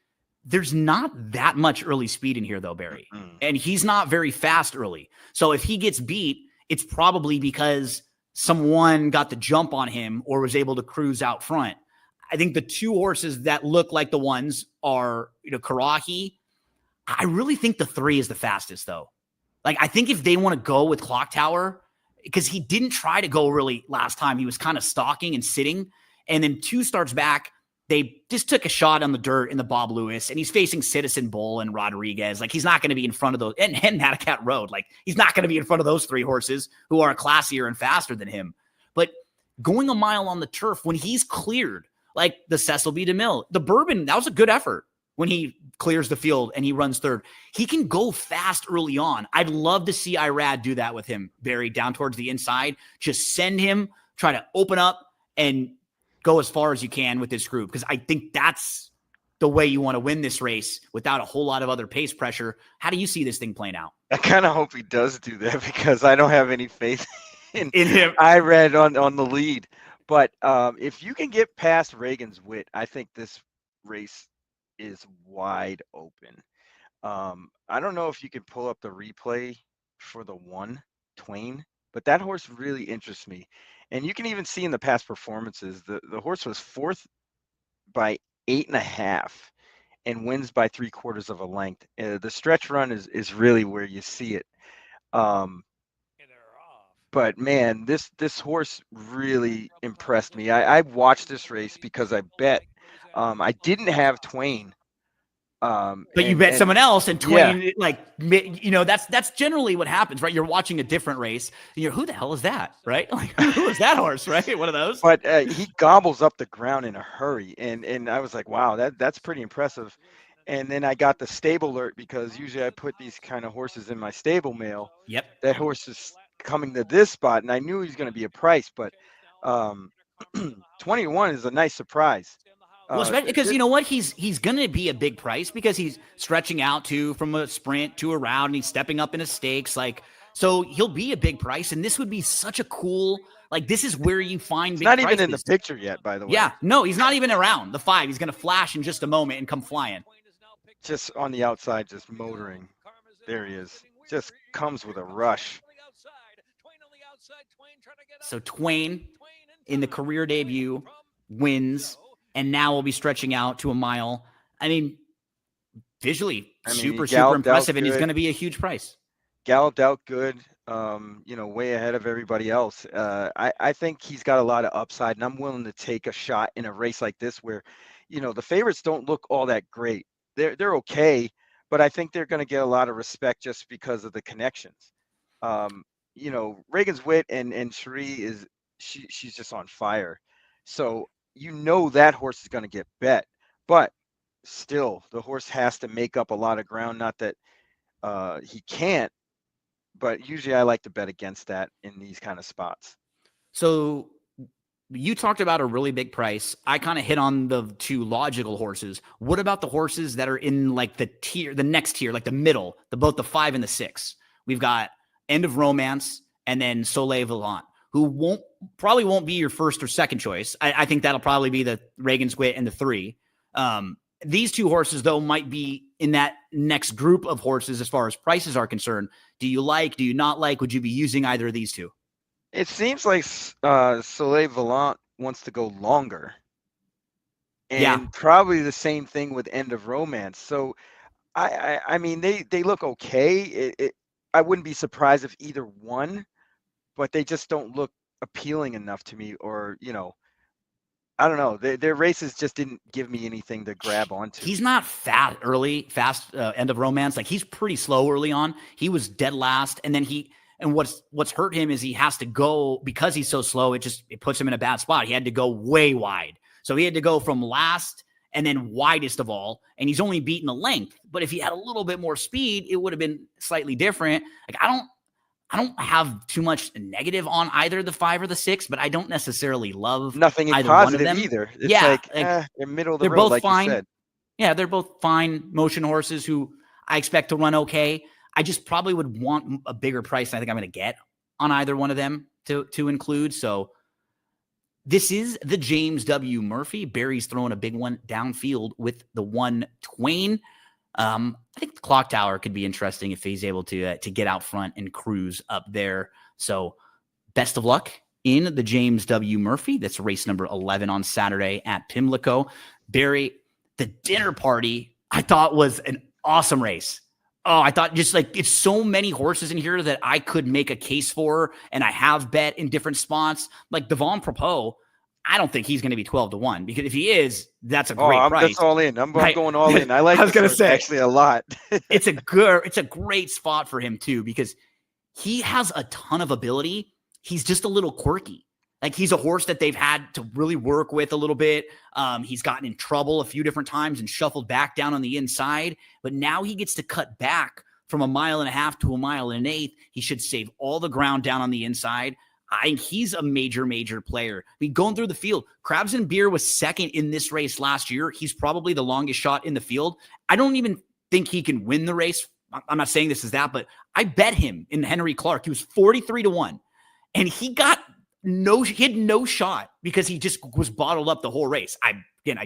There's not that much early speed in here though, Barry. And he's not very fast early. So if he gets beat, it's probably because someone got the jump on him or was able to cruise out front. I think the 2 horses that look like the ones are, Karahi. I really think the 3 is the fastest though. I think if they want to go with Clock Tower, because he didn't try to go really last time. He was kind of stalking and sitting. And then 2 starts back, they just took a shot on the dirt in the Bob Lewis, and he's facing Citizen Bull and Rodriguez. He's not going to be in front of those, and Madacat Road. He's not going to be in front of those 3 horses who are classier and faster than him. But going a mile on the turf when he's cleared, like the Cecil B. DeMille, the Bourbon, that was a good effort when he clears the field and he runs 3rd. He can go fast early on. I'd love to see Irad do that with him, Barry, down towards the inside. Just send him, try to open up and go as far as you can with this group, because I think that's the way you want to win this race without a whole lot of other pace pressure. How do you see this thing playing out? I kind of hope he does do that because I don't have any faith in him. I read on the lead. But if you can get past Reagan's Wit, I think this race is wide open. I don't know if you could pull up the replay for the 1 Twain, but that horse really interests me. And you can even see in the past performances, the horse was 4th by 8.5 and wins by 3/4 of a length. The stretch run is really where you see it. But man, this horse really impressed me. I watched this race because I bet. I didn't have Twain. But you bet someone else, and Twain, yeah. That's generally what happens, right? You're watching a different race, and you're, who the hell is that, right? Like, who is that horse, right? One of those. But he gobbles up the ground in a hurry, and I was like, wow, that's pretty impressive. And then I got the stable alert because usually I put these kind of horses in my stable mail. Yep. That horse is coming to this spot, and I knew he was going to be a price, but 21 is a nice surprise. Well, because you know what, he's going to be a big price because he's stretching out from a sprint to a round, and he's stepping up in his stakes. So he'll be a big price, and this would be such a cool. This is where you find big not prices. Even in the picture yet, by the way. Yeah, no, he's not even around the 5. He's going to flash in just a moment and come flying. Just on the outside, just motoring. There he is. Just comes with a rush. So Twain, in the career debut, wins, and now we'll be stretching out to a mile. I mean, visually, super impressive, and he's going to be a huge price. Galloped out good, way ahead of everybody else. I think he's got a lot of upside, and I'm willing to take a shot in a race like this where, the favorites don't look all that great. They're okay, but I think they're going to get a lot of respect just because of the connections. Reagan's Wit and Cherie she's just on fire. So that horse is going to get bet, but still the horse has to make up a lot of ground. Not that he can't, but usually I like to bet against that in these kind of spots. So you talked about a really big price. I kind of hit on the 2 logical horses. What about the horses that are in the next tier, like the middle, both the 5 and the 6? We've got End of Romance and then Soleil Volant, who probably won't be your first or second choice. I think that'll probably be the Reagan's Wit and the 3. These 2 horses, though, might be in that next group of horses as far as prices are concerned. Do you not like? Would you be using either of these 2? It seems like Soleil Volant wants to go longer. And probably the same thing with End of Romance. So, I mean, they look okay. I wouldn't be surprised if either one, but they just don't look appealing enough to me, or, I don't know. Their races just didn't give me anything to grab onto. He's not fast, End of Romance. He's pretty slow early on. He was dead last, and then what's hurt him is he has to go, because he's so slow, it puts him in a bad spot. He had to go way wide. So he had to go from last and then widest of all, and he's only beaten a length. But if he had a little bit more speed, it would have been slightly different. I don't have too much negative on either the 5 or the 6, but I don't necessarily love nothing in either positive one of them. either. It's they're middle of the road. Both like fine. You said. Yeah, they're both fine motion horses who I expect to run okay. I just probably would want a bigger price than I think I'm going to get on either one of them to include. So this is the James W. Murphy. Barry's throwing a big one downfield with the 1 Twain. I think the clock tower could be interesting if he's able to get out front and cruise up there. So best of luck in the James W. Murphy. That's race number 11 on Saturday at Pimlico. Barry, the dinner party, I thought was an awesome race. Oh, I thought it's so many horses in here that I could make a case for, and I have bet in different spots. Like Devon Propos, I don't think he's going to be 12-1, because if he is, that's a great price. That's all in. I'm going all in. I like. I was going to say actually a lot. It's a great spot for him too, because he has a ton of ability. He's just a little quirky. He's a horse that they've had to really work with a little bit. He's gotten in trouble a few different times and shuffled back down on the inside, but now he gets to cut back from 1.5 miles to 1.125 miles. He should save all the ground down on the inside. I think he's a major, major player. I mean, going through the field, Krabs and Beer was second in this race last year. He's probably the longest shot in the field. I don't even think he can win the race. I'm not saying this is that, but I bet him in Henry Clark. He was 43-1, and he had no shot because he just was bottled up the whole race. I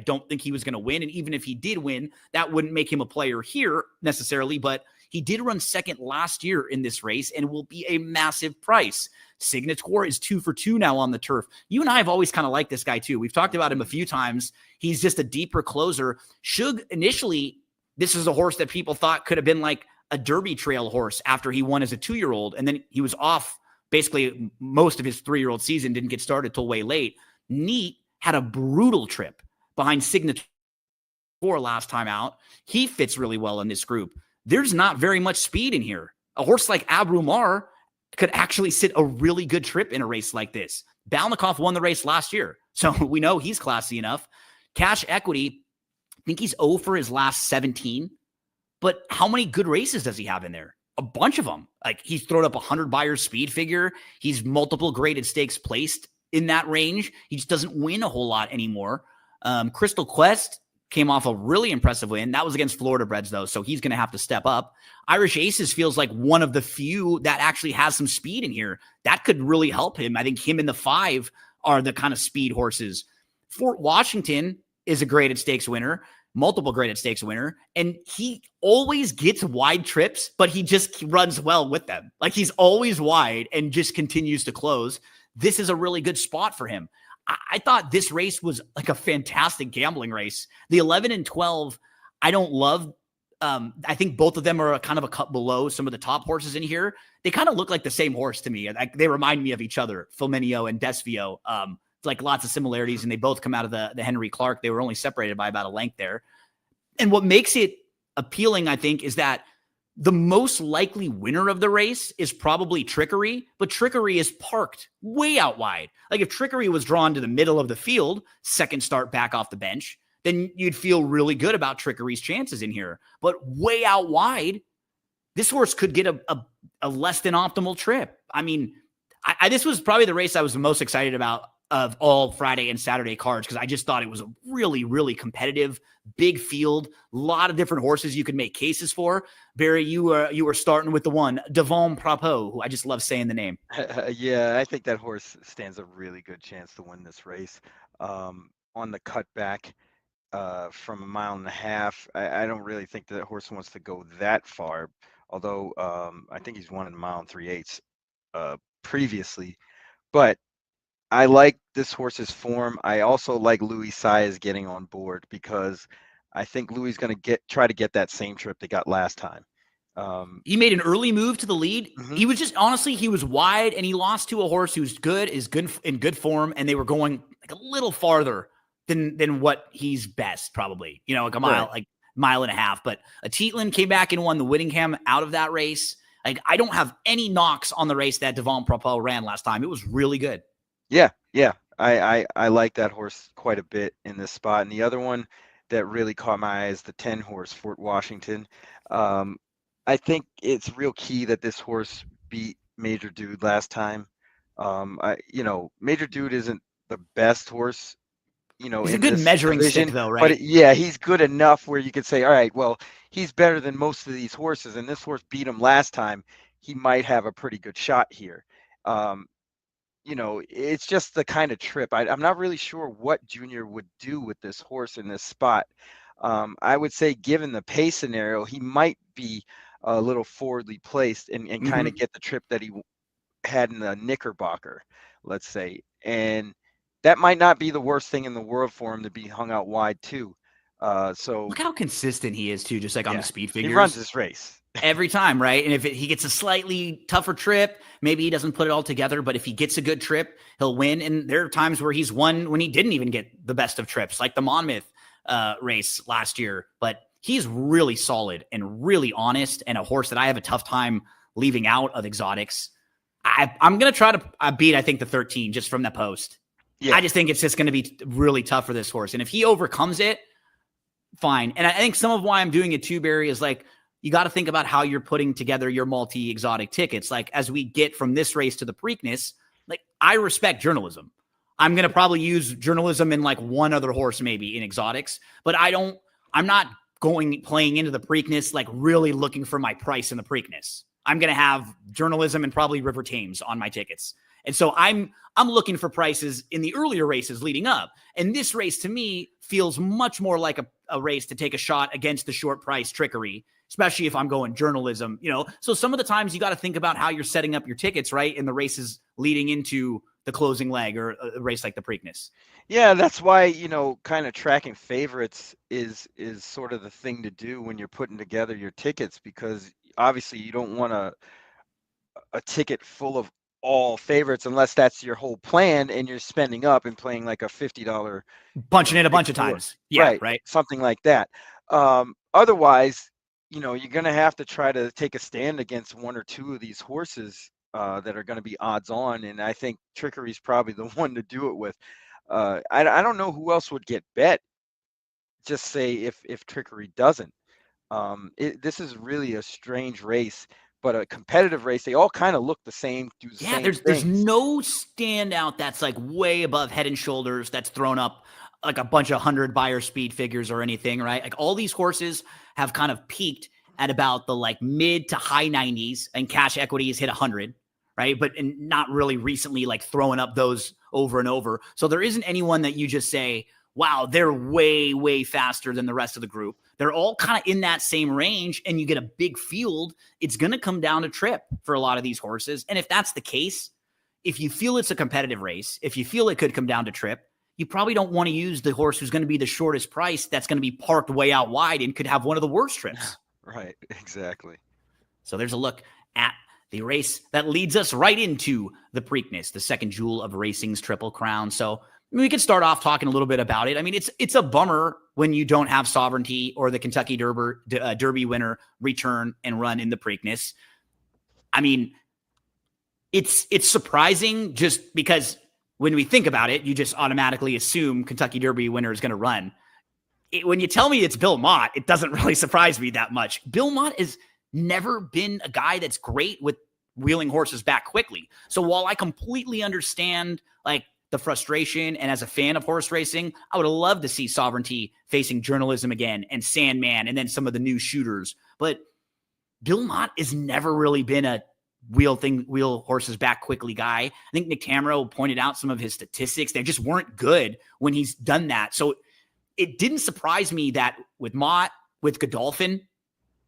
don't think he was going to win. And even if he did win, that wouldn't make him a player here necessarily, but he did run second last year in this race and will be a massive price. Signature is 2 for 2 now on the turf. You and I have always kind of liked this guy too. We've talked about him a few times. He's just a deeper closer. Shug, initially, this is a horse that people thought could have been like a Derby Trail horse after he won as a 2-year-old. And then he was off basically most of his 3-year-old season, didn't get started till way late. Neat had a brutal trip behind Signature last time out. He fits really well in this group. There's not very much speed in here. A horse like Abrumar could actually sit a really good trip in a race like this. Balnikov won the race last year, so we know he's classy enough. Cash Equity, I think he's 0 for his last 17, but how many good races does he have in there? A bunch of them. Like, he's thrown up 100 Buyers speed figure. He's multiple graded stakes placed in that range. He just doesn't win a whole lot anymore. Crystal Quest came off a really impressive win. That was against Florida Breds, though, so he's going to have to step up. Irish Aces feels like one of the few that actually has some speed in here. That could really help him. I think him and the 5 are the kind of speed horses. Fort Washington is a graded stakes winner, multiple graded stakes winner, and he always gets wide trips, but he just runs well with them. Like, he's always wide and just continues to close. This is a really good spot for him. I thought this race was like a fantastic gambling race. The 11 and 12, I don't love. I think both of them are kind of a cut below some of the top horses in here. They kind of look like the same horse to me. They remind me of each other, Fulmineo and Desvio. It's like lots of similarities, and they both come out of the Henry Clark. They were only separated by about a length there. And what makes it appealing, I think, is that the most likely winner of the race is probably Trickery, but Trickery is parked way out wide. Like, if Trickery was drawn to the middle of the field, second start back off the bench, then you'd feel really good about Trickery's chances in here. But way out wide, this horse could get a less than optimal trip. I mean, this was probably the race I was the most excited about of all Friday and Saturday cards, because I just thought it was a really, really competitive, big field, a lot of different horses you could make cases for. Barry, you were starting with the one, Devon Propos, who I just love saying the name. Yeah, I think that horse stands a really good chance to win this race. On the cutback from 1.5 miles, I don't really think that horse wants to go that far, although I think he's won in 1 mile and 3/8 previously. But I like this horse's form. I also like Louis Saez getting on board, because I think Louis is going to try to get that same trip they got last time. He made an early move to the lead. Mm-hmm. He was just, honestly, he was wide, and he lost to a horse who's good, is good in good form, and they were going like a little farther than what he's best, probably. You know, like a mile, Right. like mile and a half. But a Tietlin came back and won the Whittingham out of that race. Like, I don't have any knocks on the race that Devon Propos ran last time. It was really good. Yeah. I like that horse quite a bit in this spot. And the other one that really caught my eye is the 10 horse, Fort Washington. I think it's real key that this horse beat Major Dude last time. Major Dude isn't the best horse, He's a in good this measuring division, stick, though, right? but yeah, he's good enough where you could say, all right, well, he's better than most of these horses, and this horse beat him last time. He might have a pretty good shot here. It's just the kind of trip. I'm not really sure what Junior would do with this horse in this spot. I would say, given the pace scenario, he might be a little forwardly placed and kind of get the trip that he had in the Knickerbocker, let's say. And that might not be the worst thing in the world for him to be hung out wide too. So look how consistent he is too, just like on the speed figures. He runs his race every time, right? And if he gets a slightly tougher trip, maybe he doesn't put it all together, but if he gets a good trip, he'll win. And there are times where he's won when he didn't even get the best of trips, like the Monmouth race last year. But he's really solid and really honest, and a horse that I have a tough time leaving out of exotics. I'm going to try to beat, I think, the 13 just from the post. Yeah. I just think it's just going to be really tough for this horse. And if he overcomes it, fine. And I think some of why I'm doing it too, Barry, is like, you got to think about how you're putting together your multi-exotic tickets. Like, as we get from this race to the Preakness, like I respect journalism. I'm going to probably use journalism in like one other horse, maybe in exotics, but I'm not playing into the Preakness, like really looking for my price in the Preakness. I'm going to have journalism and probably River Thames on my tickets. And so I'm looking for prices in the earlier races leading up. And this race to me feels much more like a race to take a shot against the short price trickery, especially if I'm going journalism, So some of the times you got to think about how you're setting up your tickets, right? In the races leading into the closing leg or a race like the Preakness. Yeah, that's why, kind of tracking favorites is sort of the thing to do when you're putting together your tickets, because obviously you don't want a ticket full of all favorites unless that's your whole plan and you're spending up and playing like a $50 bunching it a bunch of fixed four. times. Yeah, right. Something like that. Otherwise, you're going to have to try to take a stand against one or two of these horses that are going to be odds on, and I think Trickery is probably the one to do it with. I don't know who else would get bet. Just say if Trickery doesn't. This is really a strange race, but a competitive race. They all kind of look the same, do the same things. There's no standout that's like way above Head and Shoulders that's thrown up like a bunch of 100 buyer speed figures or anything, right? Like all these horses have kind of peaked at about the like mid to high 90s, and cash equity has hit 100, right? But not really recently like throwing up those over and over. So there isn't anyone that you just say, wow, they're way, way faster than the rest of the group. They're all kind of in that same range, and you get a big field. It's going to come down to trip for a lot of these horses. And if that's the case, if you feel it's a competitive race, if you feel it could come down to trip, you probably don't want to use the horse who's going to be the shortest price that's going to be parked way out wide and could have one of the worst trips. Right, exactly. So there's a look at the race that leads us right into the Preakness, the second jewel of racing's Triple Crown. So we could start off talking a little bit about it. I mean, it's a bummer when you don't have Sovereignty or the Kentucky Derby winner return and run in the Preakness. I mean, it's surprising just because when we think about it, you just automatically assume Kentucky Derby winner is going to run. When you tell me it's Bill Mott, it doesn't really surprise me that much. Bill Mott has never been a guy that's great with wheeling horses back quickly. So while I completely understand like the frustration, and as a fan of horse racing, I would love to see Sovereignty facing journalism again and Sandman and then some of the new shooters. But Bill Mott has never really been a wheel horses back quickly guy. I think Nick Tamero pointed out some of his statistics. They just weren't good when he's done that. So it didn't surprise me that with Mott, with Godolphin,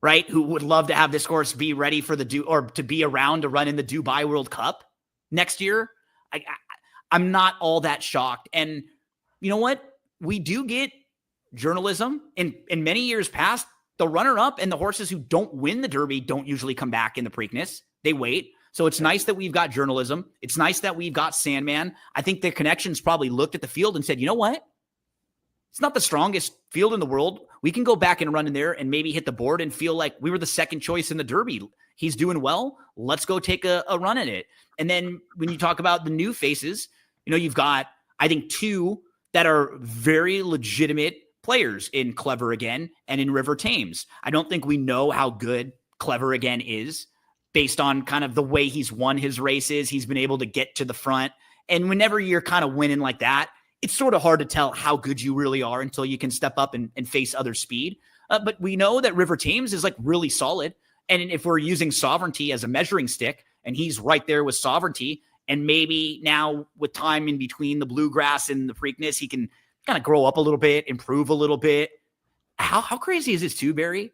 right, who would love to have this horse be ready for to be around to run in the Dubai World Cup next year. I'm not all that shocked. And you know what? We do get journalism in many years past. The runner-up and the horses who don't win the Derby don't usually come back in the Preakness. They wait. So it's nice that we've got journalism. It's nice that we've got Sandman. I think the connections probably looked at the field and said, you know what? It's not the strongest field in the world. We can go back and run in there and maybe hit the board and feel like we were the second choice in the Derby. He's doing well. Let's go take a run at it. And then when you talk about the new faces, you've got, I think, two that are very legitimate players in Clever Again and in River Thames. I don't think we know how good Clever Again is based on kind of the way he's won his races. He's been able to get to the front. And whenever you're kind of winning like that, it's sort of hard to tell how good you really are until you can step up and face other speed. But we know that River Thames is like really solid. And if we're using Sovereignty as a measuring stick, and he's right there with Sovereignty, and maybe now with time in between the Bluegrass and the Preakness, he can kind of grow up a little bit, improve a little bit. How crazy is this too, Barry?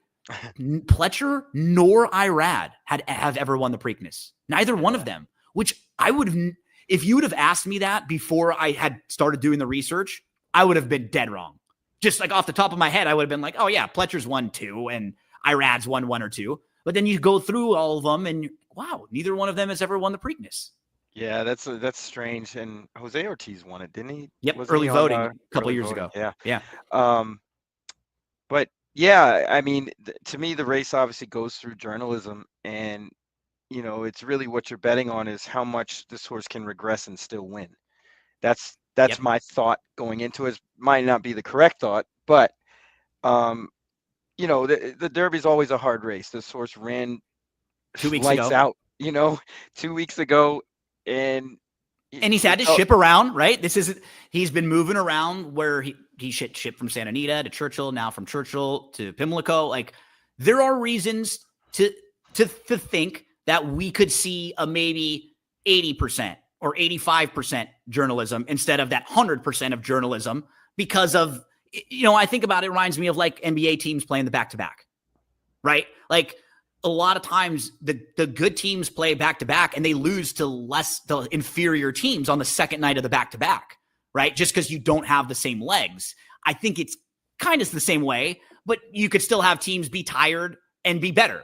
Pletcher nor Irad have ever won the Preakness. Neither one of them, which I would have, if you would have asked me that before I had started doing the research, I would have been dead wrong. Just like off the top of my head, I would have been like, oh yeah, Pletcher's won 2 and Irad's won 1 or 2. But then you go through all of them and wow, neither one of them has ever won the Preakness. Yeah, that's strange. And Jose Ortiz won it, didn't he? Yep, Was early he voting a couple years voting? ago. Yeah. Yeah. But yeah, I mean, to me, the race obviously goes through journalism, and it's really what you're betting on is how much this horse can regress and still win. That's Yep. my thought going into it. Might not be the correct thought, but the Derby is always a hard race. This horse ran 2 weeks lights ago. out, 2 weeks ago, and And he's had to ship around, right? He's been moving around where he shipped from Santa Anita to Churchill, now from Churchill to Pimlico. Like, there are reasons to think that we could see a maybe 80% or 85% journalism instead of that 100% of journalism because of, I think about it reminds me of like NBA teams playing the back-to-back, right? Like, a lot of times the good teams play back-to-back and they lose to the inferior teams on the second night of the back-to-back, right? Just because you don't have the same legs. I think it's kind of the same way, but you could still have teams be tired and be better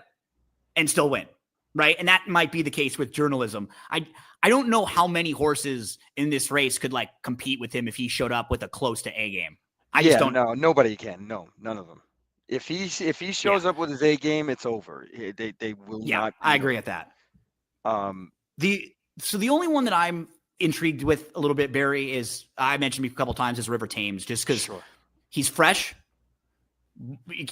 and still win, right? And that might be the case with journalism. I don't know how many horses in this race could like compete with him if he showed up with a close to A game. I just don't. No, nobody can. No, none of them. If he shows up with his A game, it's over. They will not. Yeah, I agree with that. The only one that I'm intrigued with a little bit, Barry, is I mentioned a couple times is River Thames, just because he's fresh.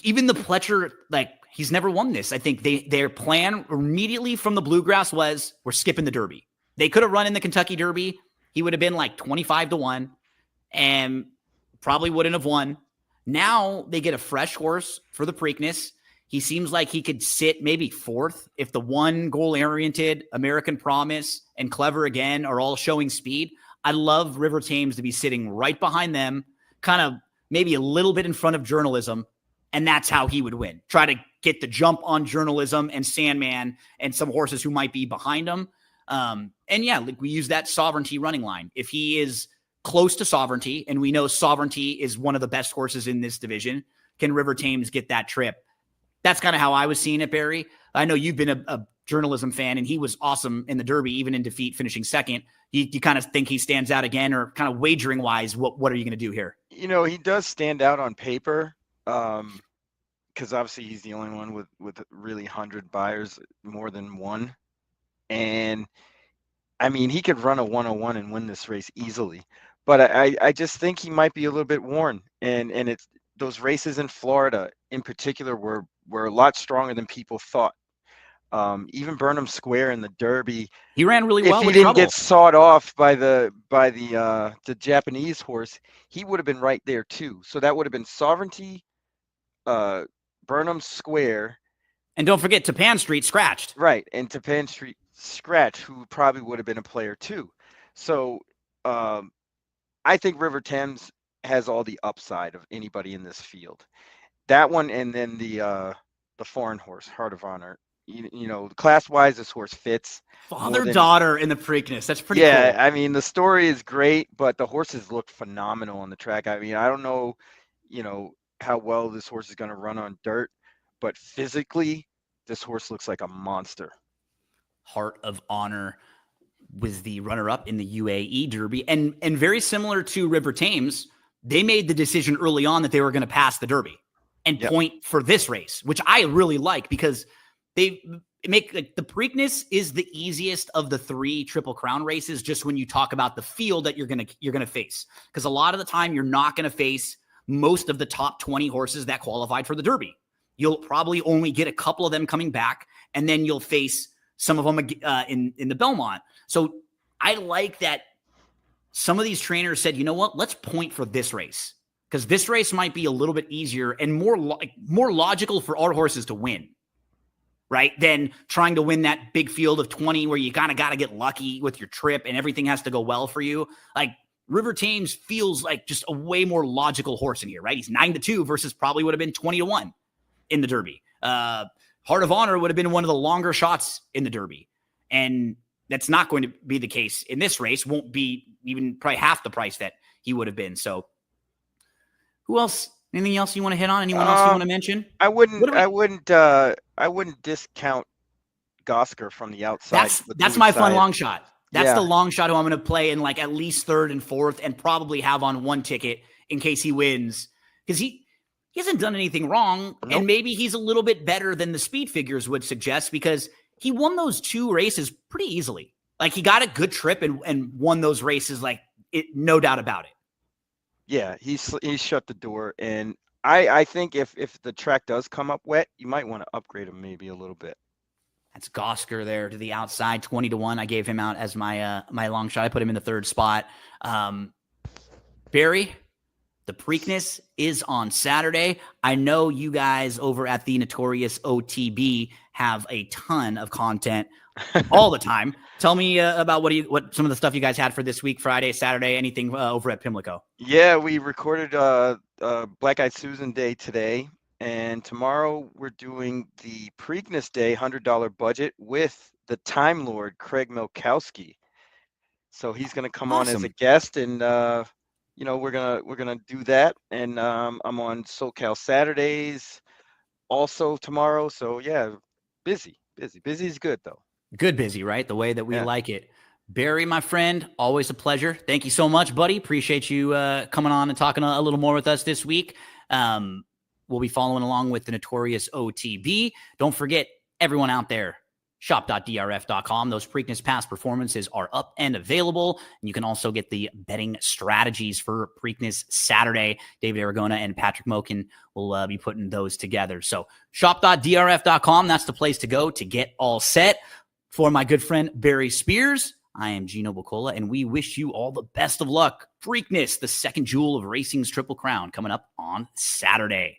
Even the Pletcher, like, he's never won this. I think their plan immediately from the Bluegrass was we're skipping the Derby. They could have run in the Kentucky Derby. He would have been like 25-1 and probably wouldn't have won. Now they get a fresh horse for the Preakness. He seems like he could sit maybe fourth if the one goal-oriented, American Promise, and Clever Again are all showing speed. I love River Thames to be sitting right behind them, kind of maybe a little bit in front of journalism, and that's how he would win. Try to get the jump on journalism and Sandman and some horses who might be behind him. And yeah, like we use that Sovereignty running line. If he is close to Sovereignty, and we know Sovereignty is one of the best horses in this division, can River Thames get that trip? That's kind of how I was seeing it, Barry. I know you've been a journalism fan, and he was awesome in the Derby, even in defeat, finishing second. You kind of think he stands out again, or kind of wagering wise, what are you going to do here? He does stand out on paper, because obviously he's the only one with really 100 buyers, more than one. And I mean, he could run a 101 and win this race easily. But I just think he might be a little bit worn. And it's those races in Florida in particular were a lot stronger than people thought. Even Burnham Square in the Derby, he ran really well. If he didn't get sawed off by the Japanese horse, he would have been right there too. So that would have been Sovereignty, Burnham Square, and don't forget Tapan Street scratched. Right, and Tapan Street scratch, who probably would have been a player too. So I think River Thames has all the upside of anybody in this field. That one, and then the foreign horse, Heart of Honor. Class-wise, this horse fits. Father-daughter in the Preakness. That's pretty cool. Yeah, I mean, the story is great, but the horses look phenomenal on the track. I mean, I don't know, how well this horse is going to run on dirt, but physically, this horse looks like a monster. Heart of Honor was the runner-up in the UAE Derby, and very similar to River Thames, they made the decision early on that they were going to pass the Derby and point for this race, which I really like because they make the Preakness is the easiest of the 3 Triple Crown races. Just when you talk about the field that you're gonna face, because a lot of the time you're not going to face most of the top 20 horses that qualified for the Derby. You'll probably only get a couple of them coming back, and then you'll face some of them in the Belmont. So I like that some of these trainers said, you know what, let's point for this race, because this race might be a little bit easier and more logical for our horses to win, right? Than trying to win that big field of 20 where you kind of got to get lucky with your trip and everything has to go well for you. Like River Thames feels like just a way more logical horse in here, right? He's 9-2 versus probably would have been 20-1 in the Derby. Heart of Honor would have been one of the longer shots in the Derby. And that's not going to be the case in this race. Won't be even probably half the price that he would have been. So who else? Anything else you want to hit on? Anyone else you want to mention? I wouldn't discount Gosker from the outside. That's my fun long shot. That's the long shot who I'm going to play in like at least 3rd and 4th and probably have on one ticket in case he wins. Because he hasn't done anything wrong. Nope. And maybe he's a little bit better than the speed figures would suggest, because he won those 2 races pretty easily. Like he got a good trip and won those races, like no doubt about it. Yeah, he's shut the door. And I think if the track does come up wet, you might want to upgrade him maybe a little bit. That's Gosker there to the outside, 20-1. I gave him out as my my long shot. I put him in the third spot. Barry, the Preakness is on Saturday. I know you guys over at the Notorious OTB have a ton of content all the time. Tell me about what some of the stuff you guys had for this week, Friday, Saturday, anything over at Pimlico. Yeah, we recorded Black Eyed Susan Day today, and tomorrow we're doing the Preakness Day $100 budget with the Time Lord Craig Milkowski. So he's going to come on as a guest, and we're gonna do that. And I'm on SoCal Saturdays also tomorrow. So yeah, busy is good though. Good busy, right? The way that we Yeah. like it. Barry, my friend, always a pleasure. Thank you so much, buddy. Appreciate you coming on and talking a little more with us this week. We'll be following along with the Notorious OTB. Don't forget, everyone out there, shop.drf.com. Those Preakness past performances are up and available. And you can also get the betting strategies for Preakness Saturday. David Aragona and Patrick Mokin will be putting those together. So shop.drf.com, that's the place to go to get all set. For my good friend Barry Spears, I am Gino Bucola, and we wish you all the best of luck. Preakness, the second jewel of racing's Triple Crown, coming up on Saturday.